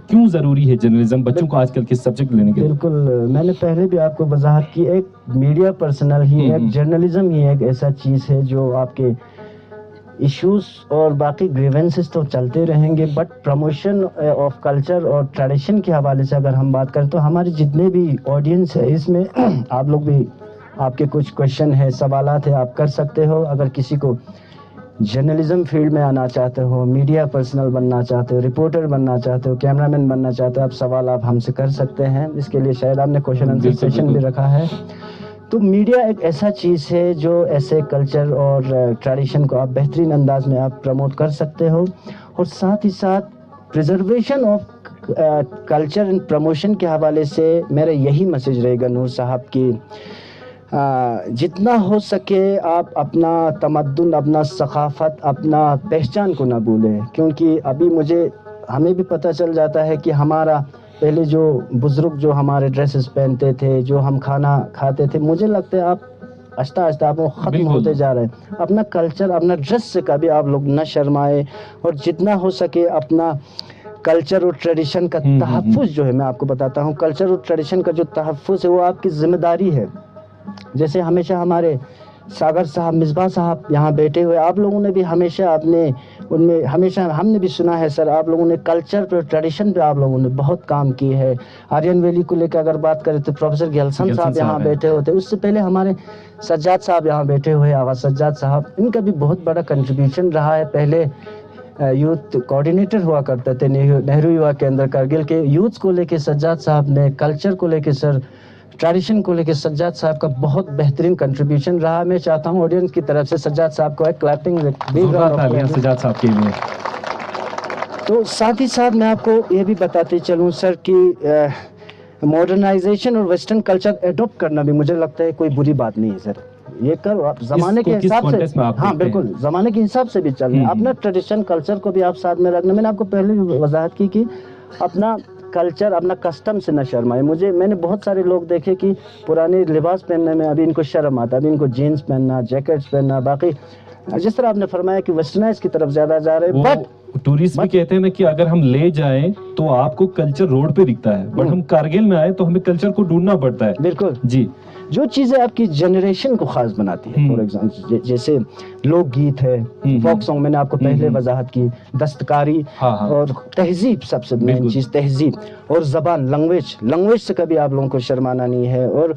کیوں ضروری ہے جرنلزم بچوں کو آج کل کس سبجیکٹ لینے کے لیے؟ بالکل، میں نے پہلے بھی آپ کو وضاحت کی، ایک میڈیا پرسنل ہی ایک جرنلزم ہی ایک ایسا چیز ہے جو آپ کے ایشوز اور باقی گریونسز تو چلتے رہیں گے، بٹ پروموشن آف کلچر اور ٹریڈیشن کے حوالے سے اگر ہم بات کریں تو ہمارے جتنے بھی آڈینس ہے اس میں آپ لوگ بھی، آپ کے کچھ کویشچن ہے، سوالات ہیں، آپ کر سکتے ہو. اگر کسی کو جرنلزم فیلڈ میں آنا چاہتے ہو، میڈیا پرسنل بننا چاہتے ہو، رپورٹر بننا چاہتے ہو، کیمرہ مین بننا چاہتے ہو، آپ سوال آپ ہم سے کر سکتے ہیں. اس کے لیے شاید آپ نے کویشچن آنسر سیشن بھی رکھا ہے. تو میڈیا ایک ایسا چیز ہے جو ایسے کلچر اور ٹریڈیشن کو آپ بہترین انداز میں آپ پروموٹ کر سکتے ہو. اور ساتھ ہی ساتھ preservation of culture and promotion کے حوالے سے میرا یہی میسج رہے گا نور صاحب کی جتنا ہو سکے آپ اپنا تمدن، اپنا ثقافت، اپنا پہچان کو نہ بھولیں. کیونکہ ابھی ہمیں بھی پتہ چل جاتا ہے کہ ہمارا پہلے جو بزرگ جو ہمارے ڈریسز پہنتے تھے، جو ہم کھانا کھاتے تھے، مجھے لگتا ہے آپ آہستہ آہستہ آپ وہ ختم ہوتے جا رہے ہیں. اپنا کلچر، اپنا ڈریس سے کبھی آپ لوگ نہ شرمائے، اور جتنا ہو سکے اپنا کلچر اور ٹریڈیشن کا تحفظ جو ہے، میں آپ کو بتاتا ہوں، کلچر اور ٹریڈیشن کا جو تحفظ ہے وہ آپ کی ذمہ داری ہے. جیسے ہمیشہ ہمارے ساگر صاحب، مصباح صاحب یہاں بیٹھے ہوئے، آپ لوگوں نے بھی ہمیشہ ان میں ہمیشہ ہم نے بھی سنا ہے سر، آپ لوگوں نے کلچر پہ، ٹریڈیشن پہ آپ لوگوں نے بہت کام کی ہے. آرین ویلی کو لے کے اگر بات کریں تو پروفیسر گیلسن صاحب یہاں بیٹھے ہوتے، اس سے پہلے ہمارے سجاد صاحب یہاں بیٹھے ہوئے، آغا سجاد صاحب، ان کا بھی بہت بڑا کنٹریبیوشن رہا ہے. پہلے یوتھ کوآرڈینیٹر ہوا کرتے تھے نہرو یووا کیندر کرگل کے. یوتھ کو لے کے سجاد صاحب نے، کلچر کو لے کے سر، ٹریڈیشن کو لے کے سجاد صاحب کا بہت بہترین کنٹریبیوشن رہا. میں چاہتا ہوں آڈینس کی طرف سے سجاد صاحب کو ایک کلیپنگ سجاد صاحب کے لیے. تو ساتھ ہی ساتھ میں آپ کو یہ بھی بتاتے چلوں سر کہ ماڈرنائزیشن اور ویسٹرن کلچر ایڈوپٹ کرنا بھی مجھے لگتا ہے کوئی بری بات نہیں ہے سر. یہ کرو آپ زمانے کے حساب سے، ہاں بالکل زمانے کے حساب سے بھی چل رہے ہیں. اپنا ٹریڈیشن کلچر کو بھی آپ ساتھ میں رکھنا. میں نے آپ کو پہلے بھی وضاحت کی کہ اپنا کلچر، اپنا کسٹم سے نہ شرمائے. میں نے بہت سارے لوگ دیکھے کہ پرانے لباس پہننے میں ابھی ان کو شرم آتا ہے، ابھی ان کو جینس پہننا، جیکٹس پہننا، باقی جس طرح آپ نے فرمایا کہ ویسٹرنائز کی طرف زیادہ جا رہے ہیں. بٹ ٹورسٹ بھی کہتے ہیں نا کہ اگر ہم لے جائیں تو آپ کو کلچر روڈ پہ دکھتا ہے، بٹ ہم کارگل میں آئے تو ہمیں کلچر کو ڈھونڈنا پڑتا ہے. بالکل جی، جو چیزیں آپ کی جنریشن کو خاص بناتی ہے، فار ایگزامپل جیسے لوک گیت ہے، فوک سانگ، میں نے آپ کو پہلے وضاحت کی، دستکاری اور تہذیب، سب سے مین چیز تہذیب اور زبان، لینگویج سے کبھی آپ لوگوں کو شرمانا نہیں ہے. اور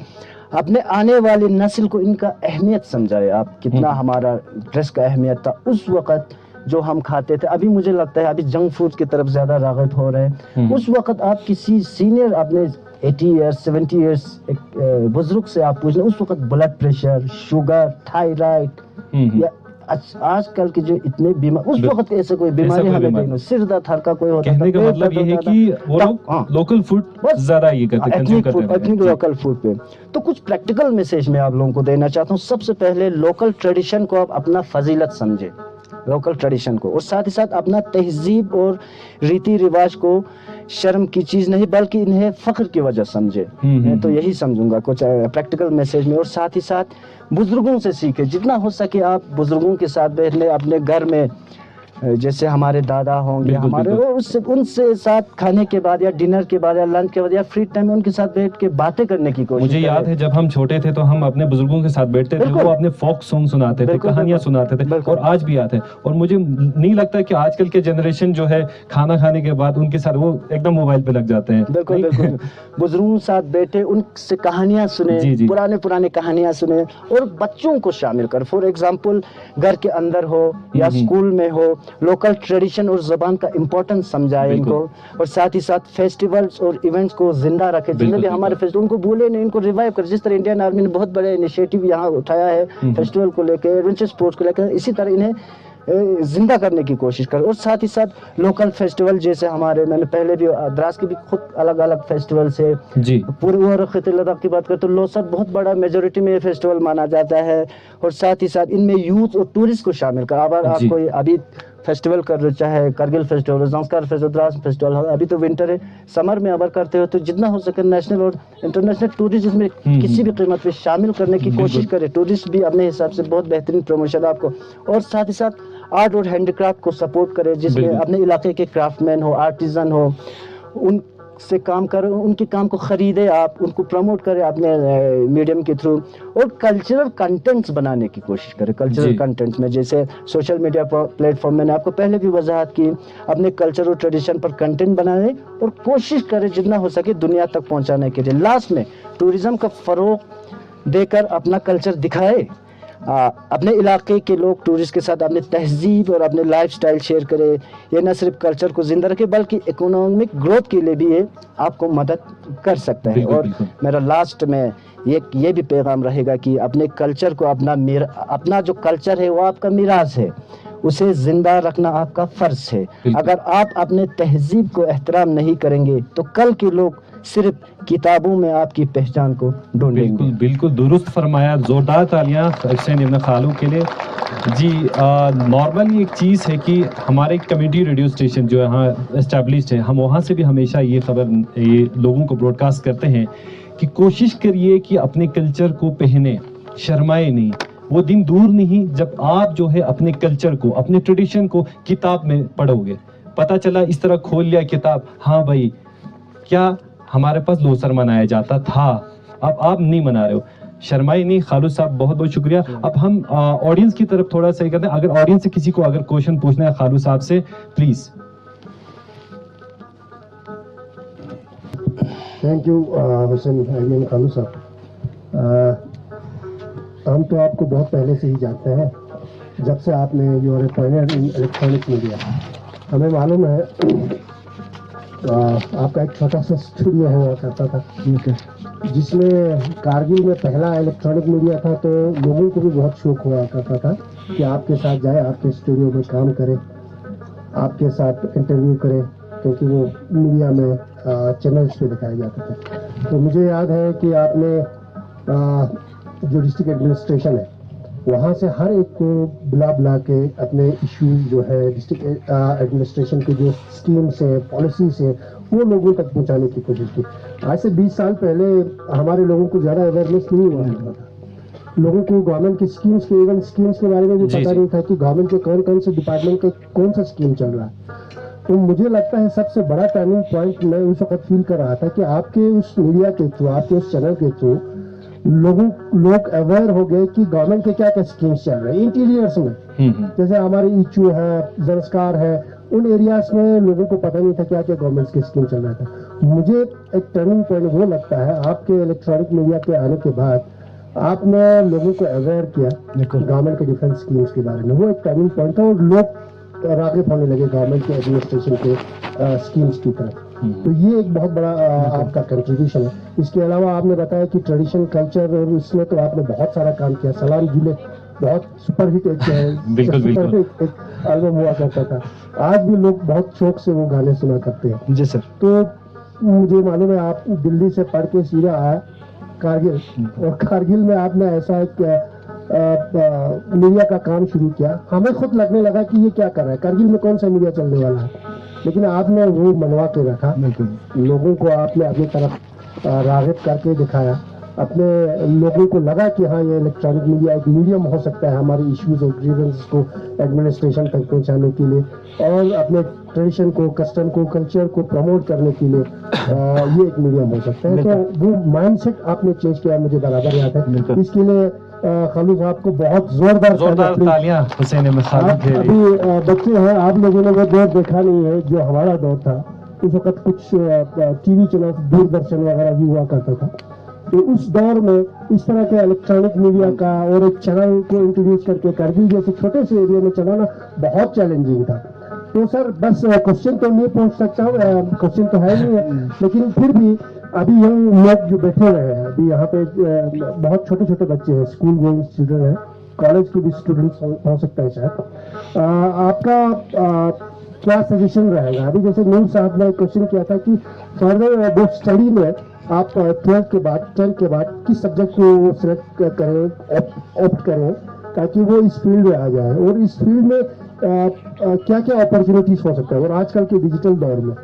اپنے آنے والی نسل کو ان کا اہمیت سمجھائے آپ، کتنا ہمارا ڈریس کا اہمیت تھا اس وقت جو ہم کھاتے تھے. ابھی مجھے لگتا ہے ابھی جنک فوڈ کی طرف زیادہ راغب ہو رہے ہیں. اس وقت آپ کسی سینئر اپنے 80 ایئرس 70 ایئرس ایک بزرگ سے آپ پوچھ لیں اس وقت بلڈ پریشر, شوگر, تھائرائڈ یا آج کل کے جو اتنے بیمار, اس وقت ایسے کوئی بیماری ہمیں نہیں, سر درد ہلکا کوئی ہوتا کہنے کا مطلب یہ ہے کہ وہ لوگ لوکل فوڈ زیادہ یہ کرتے ہیں, لوکل فوڈ پہ. تو کچھ پریکٹیکل میسج میں آپ لوگوں کو دینا چاہتا ہوں. سب سے پہلے لوکل ٹریڈیشن کو آپ اپنا فضیلت سمجھے, لوکل ٹریڈیشن کو, اور ساتھ ہی ساتھ اپنا تہذیب اور ریتی رواج کو شرم کی چیز نہیں بلکہ انہیں فخر کی وجہ سمجھے. میں تو یہی سمجھوں گا کچھ پریکٹیکل میسج میں. اور ساتھ ہی ساتھ بزرگوں سے سیکھے, جتنا ہو سکے آپ بزرگوں کے ساتھ بیٹھ لیں اپنے گھر میں, جیسے ہمارے دادا ہوں گے ہمارے, ان سے ساتھ کھانے کے بعد یا ڈنر کے بعد یا لنچ کے بعد یا فری ٹائم میں ان کے ساتھ بیٹھ کے باتیں کرنے کی کوشش. مجھے یاد ہے جب ہم چھوٹے تھے تو ہم اپنے بزرگوں کے ساتھ بیٹھتے تھے, وہ اپنے فوک سانگ سناتے تھے, کہانیاں سناتے تھے, اور آج بھی یاد ہے. اور مجھے نہیں لگتا کہ آج کل کے جنریشن جو ہے کھانا کھانے کے بعد ان کے ساتھ وہ ایک دم موبائل پہ لگ جاتے ہیں. بالکل بالکل, بزرگوں کے ساتھ بیٹھے ان سے کہانیاں سنیں, پرانے کہانیاں سنیں, اور بچوں کو شامل کر. فار ایگزامپل گھر کے اندر ہو یا اسکول میں ہو, لوکل ٹریڈیشن اور زبان کا امپورٹنس سمجھائے ان کو, اور ساتھ ہی ساتھ فیسٹیولز اور ایونٹس کو زندہ رکھے. جتنے بھی ہمارے فیسٹیول ان کو بھولے نہیں, ان کو ریوائیو کر. جس طرح انڈین آرمی نے بہت بڑے انیشیٹو یہاں اٹھایا ہے فیسٹیول کو لے کے, ایڈونچر اسپورٹس کو لے کے, اسی طرح انہیں زندہ کرنے کی کوشش کر. اور ساتھ ہی ساتھ لوکل فیسٹیول جیسے ہمارے, میں نے پہلے بھی دراز کے بھی خود الگ الگ فیسٹیولس ہے. پورے خط لداخ کی بات کریں تو لوسر بہت بڑا میجورٹی میں یہ فیسٹیول مانا جاتا ہے. اور ساتھ ہی ساتھ ان میں یوتھ اور ٹورسٹ کو شامل کر. اب آپ کو ابھی فیسٹیول کر رہے, چاہے کرگل فیسٹیول, زنسکار فیسٹیول, دراز فیسٹیول, ابھی تو ونٹر ہے, سمر میں ابر کرتے ہو تو جتنا ہو سکے نیشنل اور انٹرنیشنل ٹورسٹ میں کسی بھی قیمت پہ شامل کرنے کی کوشش کرے. ٹورسٹ بھی اپنے حساب سے بہت بہترین پروموشن آپ کو. اور ساتھ ہی ساتھ آرٹ اور ہینڈی کرافٹ کو سپورٹ کرے, جس میں اپنے علاقے کے کرافٹ مین ہو, آرٹیزن ہو, ان سے کام کرے, ان کے کام کو خریدے, آپ ان کو پروموٹ کرے اپنے میڈیم کے تھرو. اور کلچرل کنٹینٹس بنانے کی کوشش کرے. کلچرل کنٹینٹس میں جیسے سوشل میڈیا پلیٹ فارم, میں نے آپ کو پہلے بھی وضاحت کی, اپنے کلچر اور ٹریڈیشن پر کنٹینٹ بنانے اور کوشش کرے جتنا ہو سکے دنیا تک پہنچانے کے لیے. لاسٹ میں ٹورزم کا فروغ دے کر اپنا کلچر دکھائے, اپنے علاقے کے لوگ ٹورسٹ کے ساتھ اپنے تہذیب اور اپنے لائف سٹائل شیئر کرے. یہ نہ صرف کلچر کو زندہ رکھے بلکہ اکنامک گروتھ کے لیے بھی یہ آپ کو مدد کر سکتا ہے. اور میرا لاسٹ میں یہ بھی پیغام رہے گا کہ اپنے کلچر کو, اپنا جو کلچر ہے وہ آپ کا میراث ہے, اسے زندہ رکھنا آپ کا فرض ہے. اگر آپ اپنے تہذیب کو احترام نہیں کریں گے تو کل کے لوگ صرف کتابوں میں آپ کی پہچان کو ڈھونڈیں گے. بالکل درست فرمایا, زوردار تالیاں حسین ابن خالو کے لیے. جی نارملی ایک چیز ہے کہ ہمارے کمیونٹی ریڈیو اسٹیشن جو یہاں اسٹیبلشڈ ہے, ہم وہاں سے بھی ہمیشہ یہ خبر لوگوں کو براڈ کاسٹ کرتے ہیں کہ کوشش کریے کہ اپنے کلچر کو پہنے, شرمائے نہیں. وہ دن دور نہیں جب آپ جو ہے اپنے کلچر کو, اپنے ٹریڈیشن کو کتاب میں پڑھو گے. پتہ چلا اس طرح کھول لیا کتاب, ہاں بھائی کیا ہمارے پاس لوسر منایا جاتا تھا, اب آپ نہیں منا رہے ہو. شرمائی نہیں. خالد صاحب بہت بہت شکریہ. اب ہم آڈینس کی طرف تھوڑا سا کرتے ہیں. اگر آڈینس سے کسی کو اگر کوشچن پوچھنا ہے خالد صاحب سے, پلیز. تھینک یو حسین حسین خالو صاحب. ہم تو آپ کو بہت پہلے سے ہی جانتے ہیں, جب سے آپ نے you are a pioneer in electronic media. ہمیں معلوم ہے آپ کا ایک چھوٹا سا اسٹوڈیو ہوا کرتا تھا جس میں کارگل میں پہلا الیکٹرانک میڈیا تھا, تو لوگوں کو بھی بہت شوق ہوا کرتا تھا کہ آپ کے ساتھ جائے, آپ کے اسٹوڈیو میں کام کرے, آپ کے ساتھ انٹرویو کرے, کیونکہ وہ میڈیا میں چینلز پہ دکھائے جاتے تھے. تو مجھے یاد ہے کہ آپ نے جو ڈسٹرکٹ ایڈمنسٹریشن ہے وہاں سے ہر ایک کو بلا کے اپنے ایشو جو ہے ڈسٹرکٹ ایڈمنسٹریشن کی جو اسکیمس ہیں, پالیسیز ہیں, وہ لوگوں تک پہنچانے کی کوشش کی. آج سے 20 سال پہلے ہمارے لوگوں کو زیادہ اویئرنیس نہیں ہوا کرتا تھا. لوگوں کو گورنمنٹ کی اسکیمس کے, ایون اسکیمس کے بارے میں بھی پتہ نہیں تھا کہ گورنمنٹ کے کون کون سے ڈپارٹمنٹ کا کون سا اسکیم چل رہا ہے. تو مجھے لگتا ہے سب سے بڑا ٹرننگ پوائنٹ میں اس وقت فیل کر رہا تھا کہ آپ کے اس میڈیا کے تھرو, آپ کے اس چینل کے تھرو لوگ اویئر ہو گئے کہ گورنمنٹ کے کیا کیا اسکیمس چل رہے ہیں انٹیریئرس میں. جیسے ہمارے ایچو ہے, زنسکار ہے, ان ایریاز میں لوگوں کو پتہ نہیں تھا کیا کیا گورنمنٹ کی اسکیم چل رہا تھا. مجھے ایک ٹرننگ پوائنٹ وہ لگتا ہے آپ کے الیکٹرانک میڈیا کے آنے کے بعد آپ نے لوگوں کو اویئر کیا گورنمنٹ کے ڈفرینٹ اسکیمس کے بارے میں. وہ ایک ٹرننگ پوائنٹ تھا, اور لوگ राग़िब होने लगे गवर्नमेंट के एडमिनिस्ट्रेशन के स्कीम्स की तरफ। तो ये एक बहुत बड़ा आपका कंट्रीब्यूशन है। इसके अलावा आपने बताया कि ट्रेडिशन कल्चर और इसमें तो आपने बहुत सारा काम किया। सलाम झूले बहुत सुपरहिट एक बिल्कुल, बिल्कुल। सुपरहिट एक एल्बम हुआ करता था। आज भी लोग बहुत शौक से वो गाने सुना करते हैं। जी सर। तो मुझे मालूम है आप दिल्ली से पढ़ के सीधा आया कारगिल, और कारगिल में आपने ऐसा एक मीडिया का काम शुरू किया। हमें खुद लगने लगा कि ये क्या कर रहा है, कारगिल में कौन सा मीडिया चलने वाला है, लेकिन आपने वो मनवा के रखा। लोगों को आपने अपनी तरफ राग़िब करके दिखाया। अपने लोगों को लगा कि हाँ ये इलेक्ट्रॉनिक मीडिया एक मीडियम हो सकता है हमारे इश्यूज और ग्रीवेंस को एडमिनिस्ट्रेशन तक पहुंचाने के लिए, और अपने ट्रेडिशन को, कस्टम को, कल्चर को प्रमोट करने के लिए ये एक मीडियम हो सकता है। तो वो माइंडसेट आपने चेंज किया, मुझे बराबर याद है। इसके लिए खालू साहब को बहुत जोरदार तालियां हुसैन अहमद खालिद आप के लिए। अभी बच्चे हैं, आप लोगों ने वो दौर देखा नहीं है जो हमारा दौर था। उस वक्त कुछ टीवी चैनल, दूरदर्शन वगैरह भी हुआ करता था। तो उस दौर में इस तरह के इलेक्ट्रॉनिक मीडिया का और एक चैनल को इंट्रोड्यूस करके कारगिल जैसे छोटे से एरिया में चलाना बहुत चैलेंजिंग था। तो सर बस क्वेश्चन तो नहीं पूछ सकता हूँ, क्वेश्चन तो है नहीं है, लेकिन फिर भी अभी यंग लोग जो बैठे हुए हैं अभी यहाँ पे बहुत छोटे छोटे बच्चे हैं, स्कूल गोइंग स्टूडेंट हैं, कॉलेज के भी स्टूडेंट्स हो सकता है शायद। आपका क्या सजेशन रहेगा? अभी जैसे नूर साहब ने क्वेश्चन किया था कि फर्दर वो स्टडी में आप 12th के बाद 10th के बाद किस सब्जेक्ट को सिलेक्ट करें, ऑप्ट करें ताकि वो इस फील्ड में आ जाए, और इस फील्ड में क्या क्या अपॉर्चुनिटीज हो सकता है। और आजकल के डिजिटल दौर में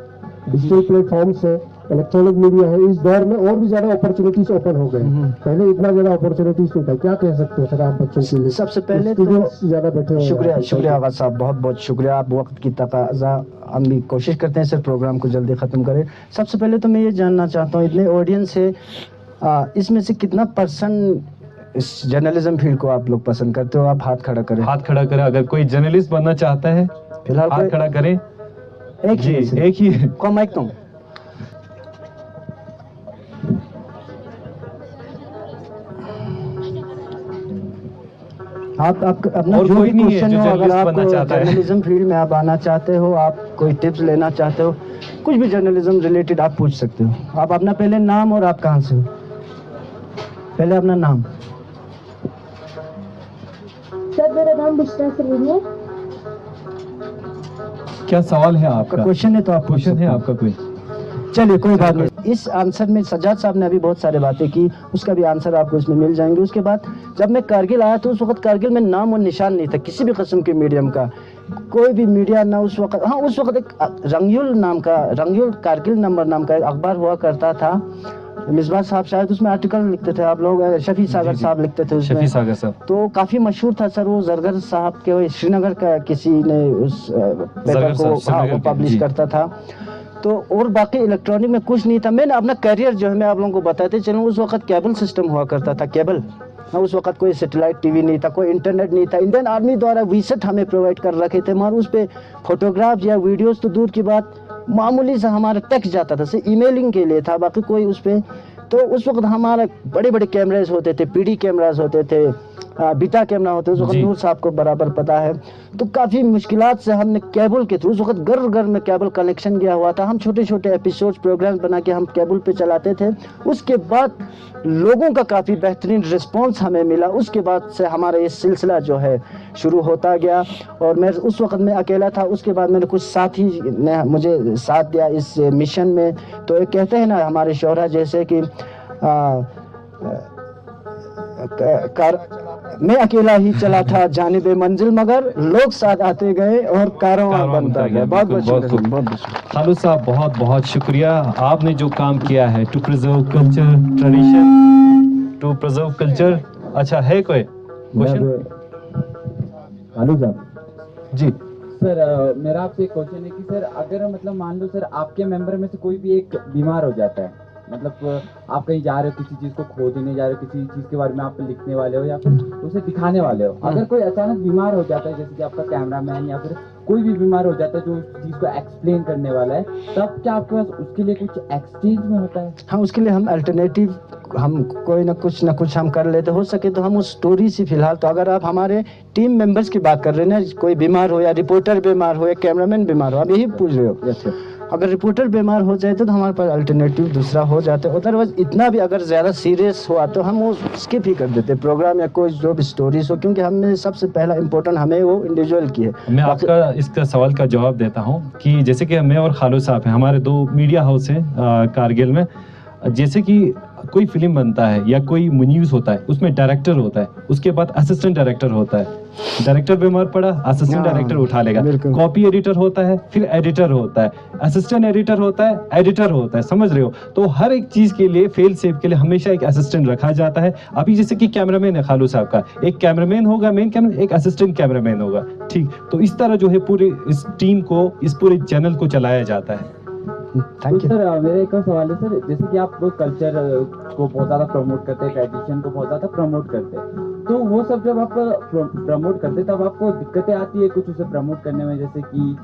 डिजिटल प्लेटफॉर्म्स है, इलेक्ट्रॉनिक मीडिया है, इस दौर में और भी ज्यादा अपॉर्चुनिटीज ओपन हो गए। पहले इतना ज्यादा अपॉर्चुनिटीज नहीं था। क्या कह सकते हैं सर आप बच्चों के लिए? सबसे पहले तो स्टूडेंट्स ज्यादा बैठे हुए हैं। शुक्रिया आवाज साहब, बहुत बहुत शुक्रिया। आप वक्त की तकाजा, हम भी कोशिश करते हैं सर प्रोग्राम को जल्दी ख़त्म करें। सबसे पहले तो मैं ये जानना चाहता हूँ, इतने ऑडियंस है, इसमें से कितना परसेंट इस जर्नलिज्म फील्ड को आप लोग पसंद करते हो? आप हाथ खड़ा करें। हाथ खड़ा करें, अगर कोई जर्नलिस्ट बनना चाहता है फिलहाल हाथ खड़ा करें। एक जी, ही एक ही को माइक तो आप अपना और जो कोई भी नहीं है क्वेश्चन जो हो, अगर जर्नलिस्ट आप बनना चाहता है। जर्नलिज्म फील्ड में आप आना चाहते हो, आप कोई टिप्स लेना चाहते हो, कुछ भी जर्नलिज्म रिलेटेड आप पूछ सकते हो। आप अपना पहले नाम और आप कहाँ से हो, पहले अपना नाम। सर मेरा नाम बुशरा सलीम है। क्या सवाल है आपका? क्वेश्चन है तो आप पूछ क्वेश्चन सकते है हो। आपका कोई? चलिए कोई बात नहीं। इस आंसर में सज्जाद साहब ने अभी बहुत सारे बातें की, उसका भी आंसर आपको इसमें मिल जाएंगे। उसके बाद जब मैं कारगिल आया तो उस वक्त कारगिल में नाम और निशान नहीं था किसी भी किस्म के मीडियम का, कोई भी मीडिया ना उस वक्त। हाँ, उस वक्त एक रंगयुल कारगिल नंबर नाम का एक अखबार हुआ करता था। मिसबा साहब शायद उसमें आर्टिकल लिखते थे, आप लोग शफी सागर साहब लिखते थे उसमें। शफी सागर साहब तो काफी मशहूर था सर वो। जरगर साहब के श्रीनगर का किसी ने उस पेपर को पब्लिश करता था। तो और बाकी इलेक्ट्रॉनिक में कुछ नहीं था। मैंने अपना करियर जो है मैं आप लोगों को बताते चलूँ, उस वक्त केबल सिस्टम हुआ करता था, केबल। हाँ, उस वक्त कोई सैटेलाइट टीवी नहीं था, कोई इंटरनेट नहीं था। इंडियन आर्मी द्वारा वीसेट हमें प्रोवाइड कर रखे थे, मगर उस पर फोटोग्राफ या वीडियोस तो दूर की बात, मामूली सा हमारा टेक्स्ट जाता था, सिर्फ ईमेलिंग के लिए था, बाकी कोई उस पर। तो उस वक्त हमारे बड़े बड़े कैमराज होते थे, पीडी कैमराज होते थे, बीटा कैमरा होते थे, उस वक्त नूर साहब को बराबर पता है। तो काफ़ी मुश्किलात से हमने केबल के थ्रू, उस वक्त घर में केबल कनेक्शन गया हुआ था, हम छोटे छोटे एपिसोड्स प्रोग्राम बना के हम केबल पे चलाते थे। उसके बाद लोगों का काफ़ी बेहतरीन रिस्पॉन्स हमें मिला। उसके बाद से हमारा ये सिलसिला जो है शुरू होता गया, और मैं उस वक्त में अकेला था। उसके बाद मैंने कुछ साथी ने मुझे साथ दिया इस मिशन में। तो एक कहते हैं ना हमारे शोहरा जैसे कि मैं अकेला ही चला था जानिबे मंजिल, मगर लोग साथ आते गए और कारवां बनता गया। बहुत बहुत शुक्रिया। खालिद साहब, बहुत बहुत शुक्रिया। आपने जो काम किया है to preserve culture, tradition, to preserve culture. अच्छा, है कोई क्वेश्चन? खालिद साहब जी सर, मेरा आपसे एक क्वेश्चन है कि सर अगर मतलब मान लो सर आपके मेंबर में से कोई भी एक बीमार हो जाता है, मतलब आप कहीं जा रहे हो, किसी चीज को खोजने जा रहे हो, किसी चीज के बारे में आप लिखने वाले हो या फिर उसे दिखाने वाले हो, अगर कोई अचानक बीमार हो जाता है, जैसे कि आपका कैमरामैन या फिर कोई भी बीमार हो जाता है जो उस चीज को एक्सप्लेन करने वाला है, तब क्या आपके पास उसके लिए कुछ एक्सचेंज में होता है? हाँ, उसके लिए हम अल्टरनेटिव हम कोई ना कुछ हम कर लेते, हो सके तो हम उस स्टोरी से फिलहाल तो अगर आप हमारे टीम मेंबर्स की बात कर रहे हैं ना, कोई बीमार हो या रिपोर्टर बीमार हो या कैमरामैन बीमार हो, आप यही पूछ रहे हो। अगर रिपोर्टर बीमार हो जाए तो हमारे पास अल्टरनेटिव दूसरा हो जाता है, अदरवाइज इतना भी अगर ज़्यादा सीरियस हुआ तो हम वो स्किप ही कर देते प्रोग्राम या कोई जो भी स्टोरीज हो, क्योंकि हमें सबसे पहला इम्पोर्टेंट हमें वो इंडिविजुअल की है। मैं आपका इसका सवाल का जवाब देता हूँ कि जैसे कि मैं और खालू साहब हैं, हमारे 2 मीडिया हाउस हैं कारगिल में। जैसे कि कोई फिल्म बनता है या कोई न्यूज़ होता है, उसमें डायरेक्टर होता है, उसके बाद असिस्टेंट डायरेक्टर होता है। डायरेक्टर बीमार पड़ा, असिस्टेंट डायरेक्टर उठा लेगा। कॉपी एडिटर होता है, फिर एडिटर होता है, असिस्टेंट एडिटर होता है, एडिटर होता है, समझ रहे हो। तो हर एक चीज़ के लिए, फेल सेफ के लिए हमेशा एक असिस्टेंट रखा जाता है। अभी जैसे कि कैमरामैन है खालू साहब का, एक कैमरामैन होगा मेन कैमरा, एक असिस्टेंट कैमरामैन होगा, ठीक। तो इस तरह जो है पूरे इस टीम को, इस पूरे चैनल को चलाया जाता है। Thank you. सर मेरा एक और सवाल है सर, जैसे कि आप कल्चर को बहुत ज़्यादा प्रमोट करते हैं, ट्रेडिशन को बहुत ज़्यादा प्रमोट करते हैं, तो वो सब जब आप प्रमोट करते हैं तब आपको दिक्कतें आती है कुछ उसे प्रमोट करने में, जैसे कि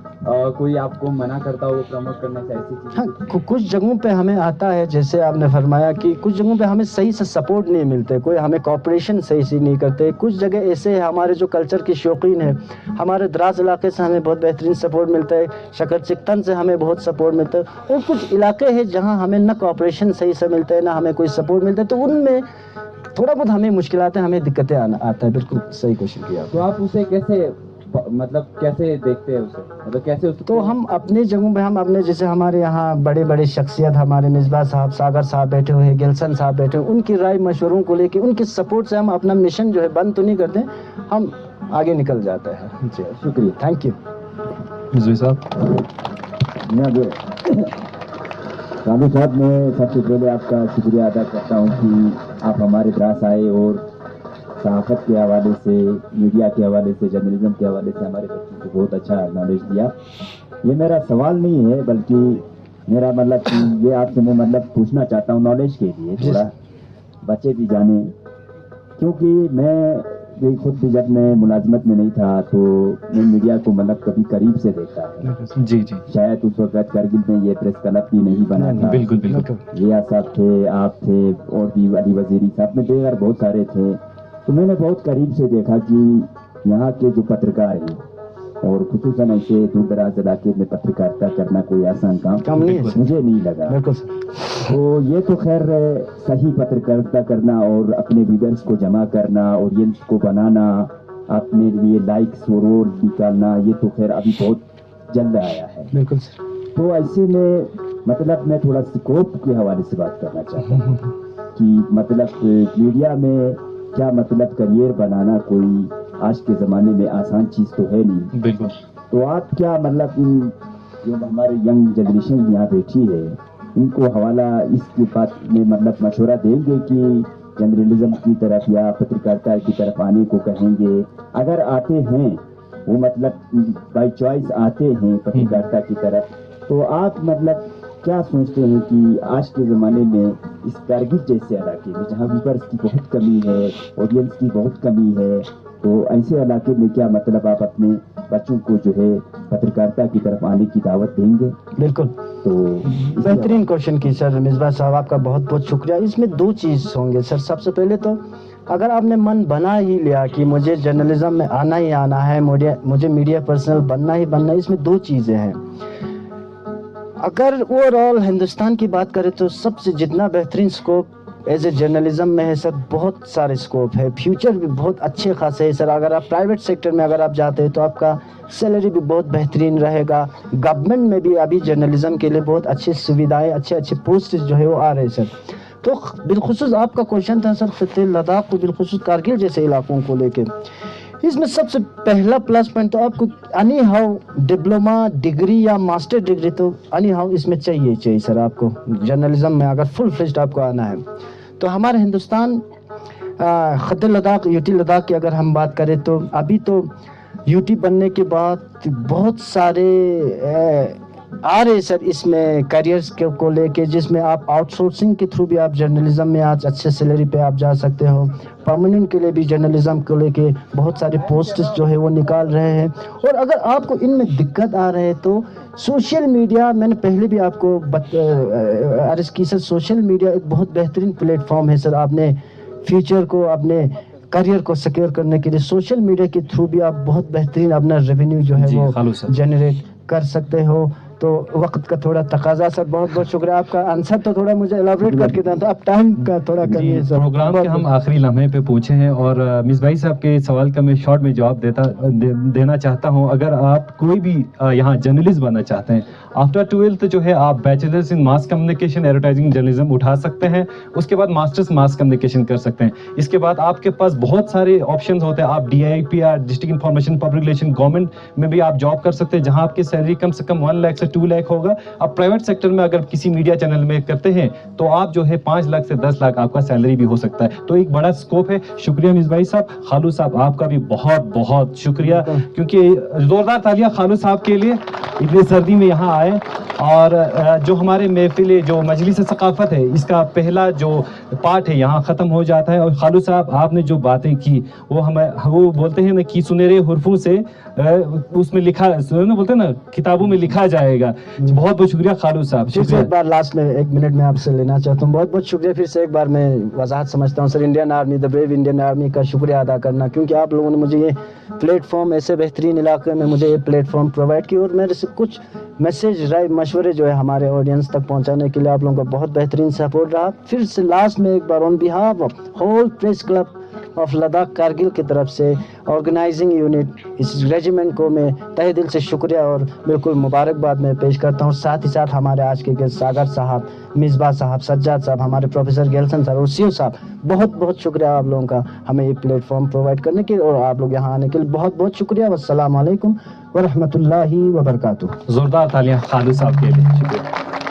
कोई आपको मना करता हो वो प्रमोट करने से, ऐसी चीज़? हाँ, कुछ जगहों पे हमें आता है, जैसे आपने फरमाया कि कुछ जगहों पे हमें सही से सपोर्ट नहीं मिलते, कोई हमें कोऑपरेशन सही से नहीं करते। कुछ जगह ऐसे है हमारे जो कल्चर के शौकीन है, हमारे द्रास इलाके से हमें बहुत बेहतरीन सपोर्ट मिलता है, शकर चिकतन से हमें बहुत सपोर्ट मिलता है, और कुछ इलाके हैं जहाँ हमें ना कोऑपरेशन सही से मिलता है ना हमें कोई सपोर्ट मिलता है, तो उनमें थोड़ा बहुत हमें मुश्किलात हैं, हमें दिक्कतें आता है। बिल्कुल सही क्वेश्चन किया। तो आप उसे कैसे, मतलब कैसे देखते हैं उसे, मतलब कैसे उसको? तो हम अपनी जगहों पे, हम अपने जैसे हमारे यहाँ बड़े बड़े शख्सियत, हमारे मिसबा साहब, सागर साहब बैठे हुए हैं, गिलसन साहब बैठे हुए, उनकी राय मशवरों को लेके, उनके सपोर्ट से हम अपना मिशन जो है बंद तो नहीं करते, हम आगे निकल जाता है। जी शुक्रिया। Thank you. रिजवी साहब। रामू साहब, मैं सबसे पहले आपका शुक्रिया अदा करता हूँ कि आप हमारे पास आए और सहाफ़त के हवाले से, मीडिया के हवाले से, जर्नलिज्म के हवाले से हमारे बच्चों को बहुत अच्छा नॉलेज दिया। ये मेरा सवाल नहीं है, बल्कि मेरा मतलब कि ये आपसे मैं मतलब पूछना चाहता हूँ नॉलेज के लिए, थोड़ा बच्चे भी जाने, क्योंकि मैं भी खुद भी जब मैं मुलाजमत में नहीं था तो मैं मीडिया को मतलब कभी करीब से देखता है। जी जी, शायद उस वक्त कारगिल में ये प्रेस क्लब भी नहीं बना था। बिल्कुल बिल्कुल। रिया साहब थे, आप थे, और भी अली वजीरी साहब में देगर बहुत सारे थे। तो मैंने बहुत करीब से देखा कि यहाँ के जो पत्रकार हैं, और खुसूसन ऐसे दूर दराज इलाके में पत्रकारिता करना कोई आसान काम नहीं है, मुझे नहीं लगा। बिल्कुल। तो ये तो खैर सही पत्रकारिता करना और अपने वीडियोस को जमा करना और ये को बनाना, अपने लिए लाइक्स और निकालना, ये तो खैर अभी बहुत जल्द आया है। बिल्कुल। तो ऐसे में मतलब मैं थोड़ा स्कोप के हवाले से बात करना चाहता हूँ कि मतलब मीडिया में क्या मतलब करियर बनाना कोई आज के ज़माने में आसान चीज़ तो है नहीं। बिल्कुल। तो आप क्या मतलब इन जो हमारे यंग जनरेशन यहाँ बैठी है, इनको हवाला इसके बात में मतलब मशवरा देंगे कि जर्नलिज्म की तरफ या पत्रकारिता की तरफ आने को कहेंगे? अगर आते हैं वो मतलब बाय चॉइस आते हैं पत्रकारिता की तरफ, तो आप मतलब क्या सोचते हैं कि आज के ज़माने में इस कारगिल जैसे इलाके में जहाँ व्यूअर्स की बहुत कमी है, ऑडियंस की बहुत कमी है, तो ऐसे इलाके में क्या मतलब आप अपने बच्चों को जो है पत्रकारिता की तरफ आने की दावत देंगे? बिल्कुल। तो बेहतरीन क्वेश्चन की सर मिसबा साहब, आपका बहुत बहुत शुक्रिया। इसमें 2 चीज़ होंगे सर। सबसे पहले तो अगर आपने मन बना ही लिया कि मुझे जर्नलिज्म में आना ही आना है, मुझे मीडिया पर्सनल बनना ही बनना है, इसमें 2 चीज़ें हैं। अगर ओवरऑल हिंदुस्तान की बात करें तो सबसे जितना बेहतरीन स्कोप एज ए जर्नलिज्म में है सर, बहुत सारे स्कोप है, फ्यूचर भी बहुत अच्छे खासे है सर। अगर आप प्राइवेट सेक्टर में अगर आप जाते हैं तो आपका सैलरी भी बहुत बेहतरीन रहेगा। गवर्नमेंट में भी अभी जर्नलिज्म के लिए बहुत अच्छी सुविधाएं, अच्छे अच्छे पोस्ट जो है वो आ रहे हैं सर। तो बिलखुसूस आपका क्वेश्चन था सर फतेह लद्दाख को, बिलखुसूस कारगिल जैसे इलाकों को लेके, इसमें सबसे पहला प्लस पॉइंट तो आपको एनी हाउ डिप्लोमा डिग्री या मास्टर डिग्री तो एनी हाउ इसमें चाहिए सर। आपको जर्नलिज्म में अगर फुल फ्लेज्ड आपको आना है तो हमारे हिंदुस्तान खत्े लद्दाख, यूटी लद्दाख की अगर हम बात करें तो अभी तो यूटी बनने के बाद बहुत सारे आ रहे सर इसमें करियर्स को लेके, जिसमें आप आउटसोर्सिंग के थ्रू भी आप जर्नलिज्म में आज अच्छे सैलरी पे आप जा सकते हो, परमानेंट के लिए भी जर्नलिज्म को लेके बहुत सारे पोस्ट्स जो है वो निकाल रहे हैं। और अगर आपको इनमें दिक्कत आ रहे है तो सोशल मीडिया, मैंने पहले भी आपको अर्ज की सर, सोशल मीडिया एक बहुत बेहतरीन प्लेटफॉर्म है सर। आपने फ्यूचर को, अपने करियर को सिक्योर करने के लिए सोशल मीडिया के थ्रू भी आप बहुत बेहतरीन अपना रेवेन्यू जो है जी, वो खालू सर। जनरेट कर सकते हो। तो वक्त का थोड़ा तकाजा सर, बहुत बहुत शुक्रिया आपका। आंसर तो थोड़ा मुझे एलाबोरेट करके देना था, अब टाइम का थोड़ा कमी है सर। प्रोग्राम के हम आखिरी लम्हे पे पहुंचे हैं और मिसबाई साहब के सवाल का मैं शॉर्ट में जवाब देना चाहता हूं। अगर आप कोई भी यहाँ जर्नलिस्ट बनना चाहते हैं, आफ्टर 12th जो है आप bachelors in mass communication advertising journalism उठा सकते हैं, उसके बाद मास्टर्स मास कम्युनिकेशन कर सकते हैं। इसके बाद आपके पास बहुत सारे ऑप्शन होते हैं, आप DIPR district information public relation government में भी आप जॉब कर सकते हैं, जहां आपकी सैलरी कम से कम 1 लाख से 2 लाख होगा। अब प्राइवेट सेक्टर में अगर किसी मीडिया चैनल में करते हैं तो आप जो है 5 लाख से 10 लाख आपका सैलरी भी हो सकता है। तो एक बड़ा स्कोप है। शुक्रिया मिसबाई साहब। खालू साहब आपका भी बहुत बहुत शुक्रिया, क्योंकि जोरदार तालियां खालू साहब के लिए, इतनी सर्दी में यहाँ आए। और जो हमारे महफिल जो मजलिस सकाफत है, इसका पहला जो पार्ट है यहाँ ख़त्म हो जाता है। और खालू साहब आपने जो बातें की वो बोलते हैं ना कि सुनहरे हुर्फों से उसमें लिखा, बोलते हैं ना किताबों में लिखा जाएगा। बहुत बहुत शुक्रिया खालू साहब। फिर से एक बार लास्ट में 1 मिनट में आपसे लेना चाहता हूँ, बहुत बहुत शुक्रिया फिर से एक बार मैं वजाहत समझता हूँ sir, Indian army, the brave Indian army का शुक्रिया अदा करना, क्योंकि आप लोगों ने मुझे ये प्लेटफॉर्म, ऐसे बेहतरीन इलाके में मुझे ये प्लेटफॉर्म प्रोवाइड किया और मेरे से कुछ मैसेज, राय, मशवरे जो है हमारे ऑडियंस तक पहुंचाने के लिए आप लोगों का बहुत बेहतरीन सपोर्ट रहा। फिर से लास्ट में एक बार on behalf of whole press club of Ladakh Kargil की तरफ से ऑर्गेनाइजिंग यूनिट इस रेजिमेंट को मैं तहे दिल से शुक्रिया और बिल्कुल मुबारकबाद मैं पेश करता हूँ। साथ ही साथ हमारे आज के गेस्ट सागर साहब, मिसबा साहब, सज्जाद साहब, हमारे प्रोफेसर गेल्सन सर और सीओ साहब, बहुत बहुत शुक्रिया आप लोगों का हमें ये प्लेटफॉर्म प्रोवाइड करने के लिए, और आप लोग यहाँ आने के लिए बहुत बहुत शुक्रिया। वस्सलाम अलैकुम व रहमतुल्लाहि व बरकातुहू। जोरदार तालियां खालू साहब के लिए। शुक्रिया।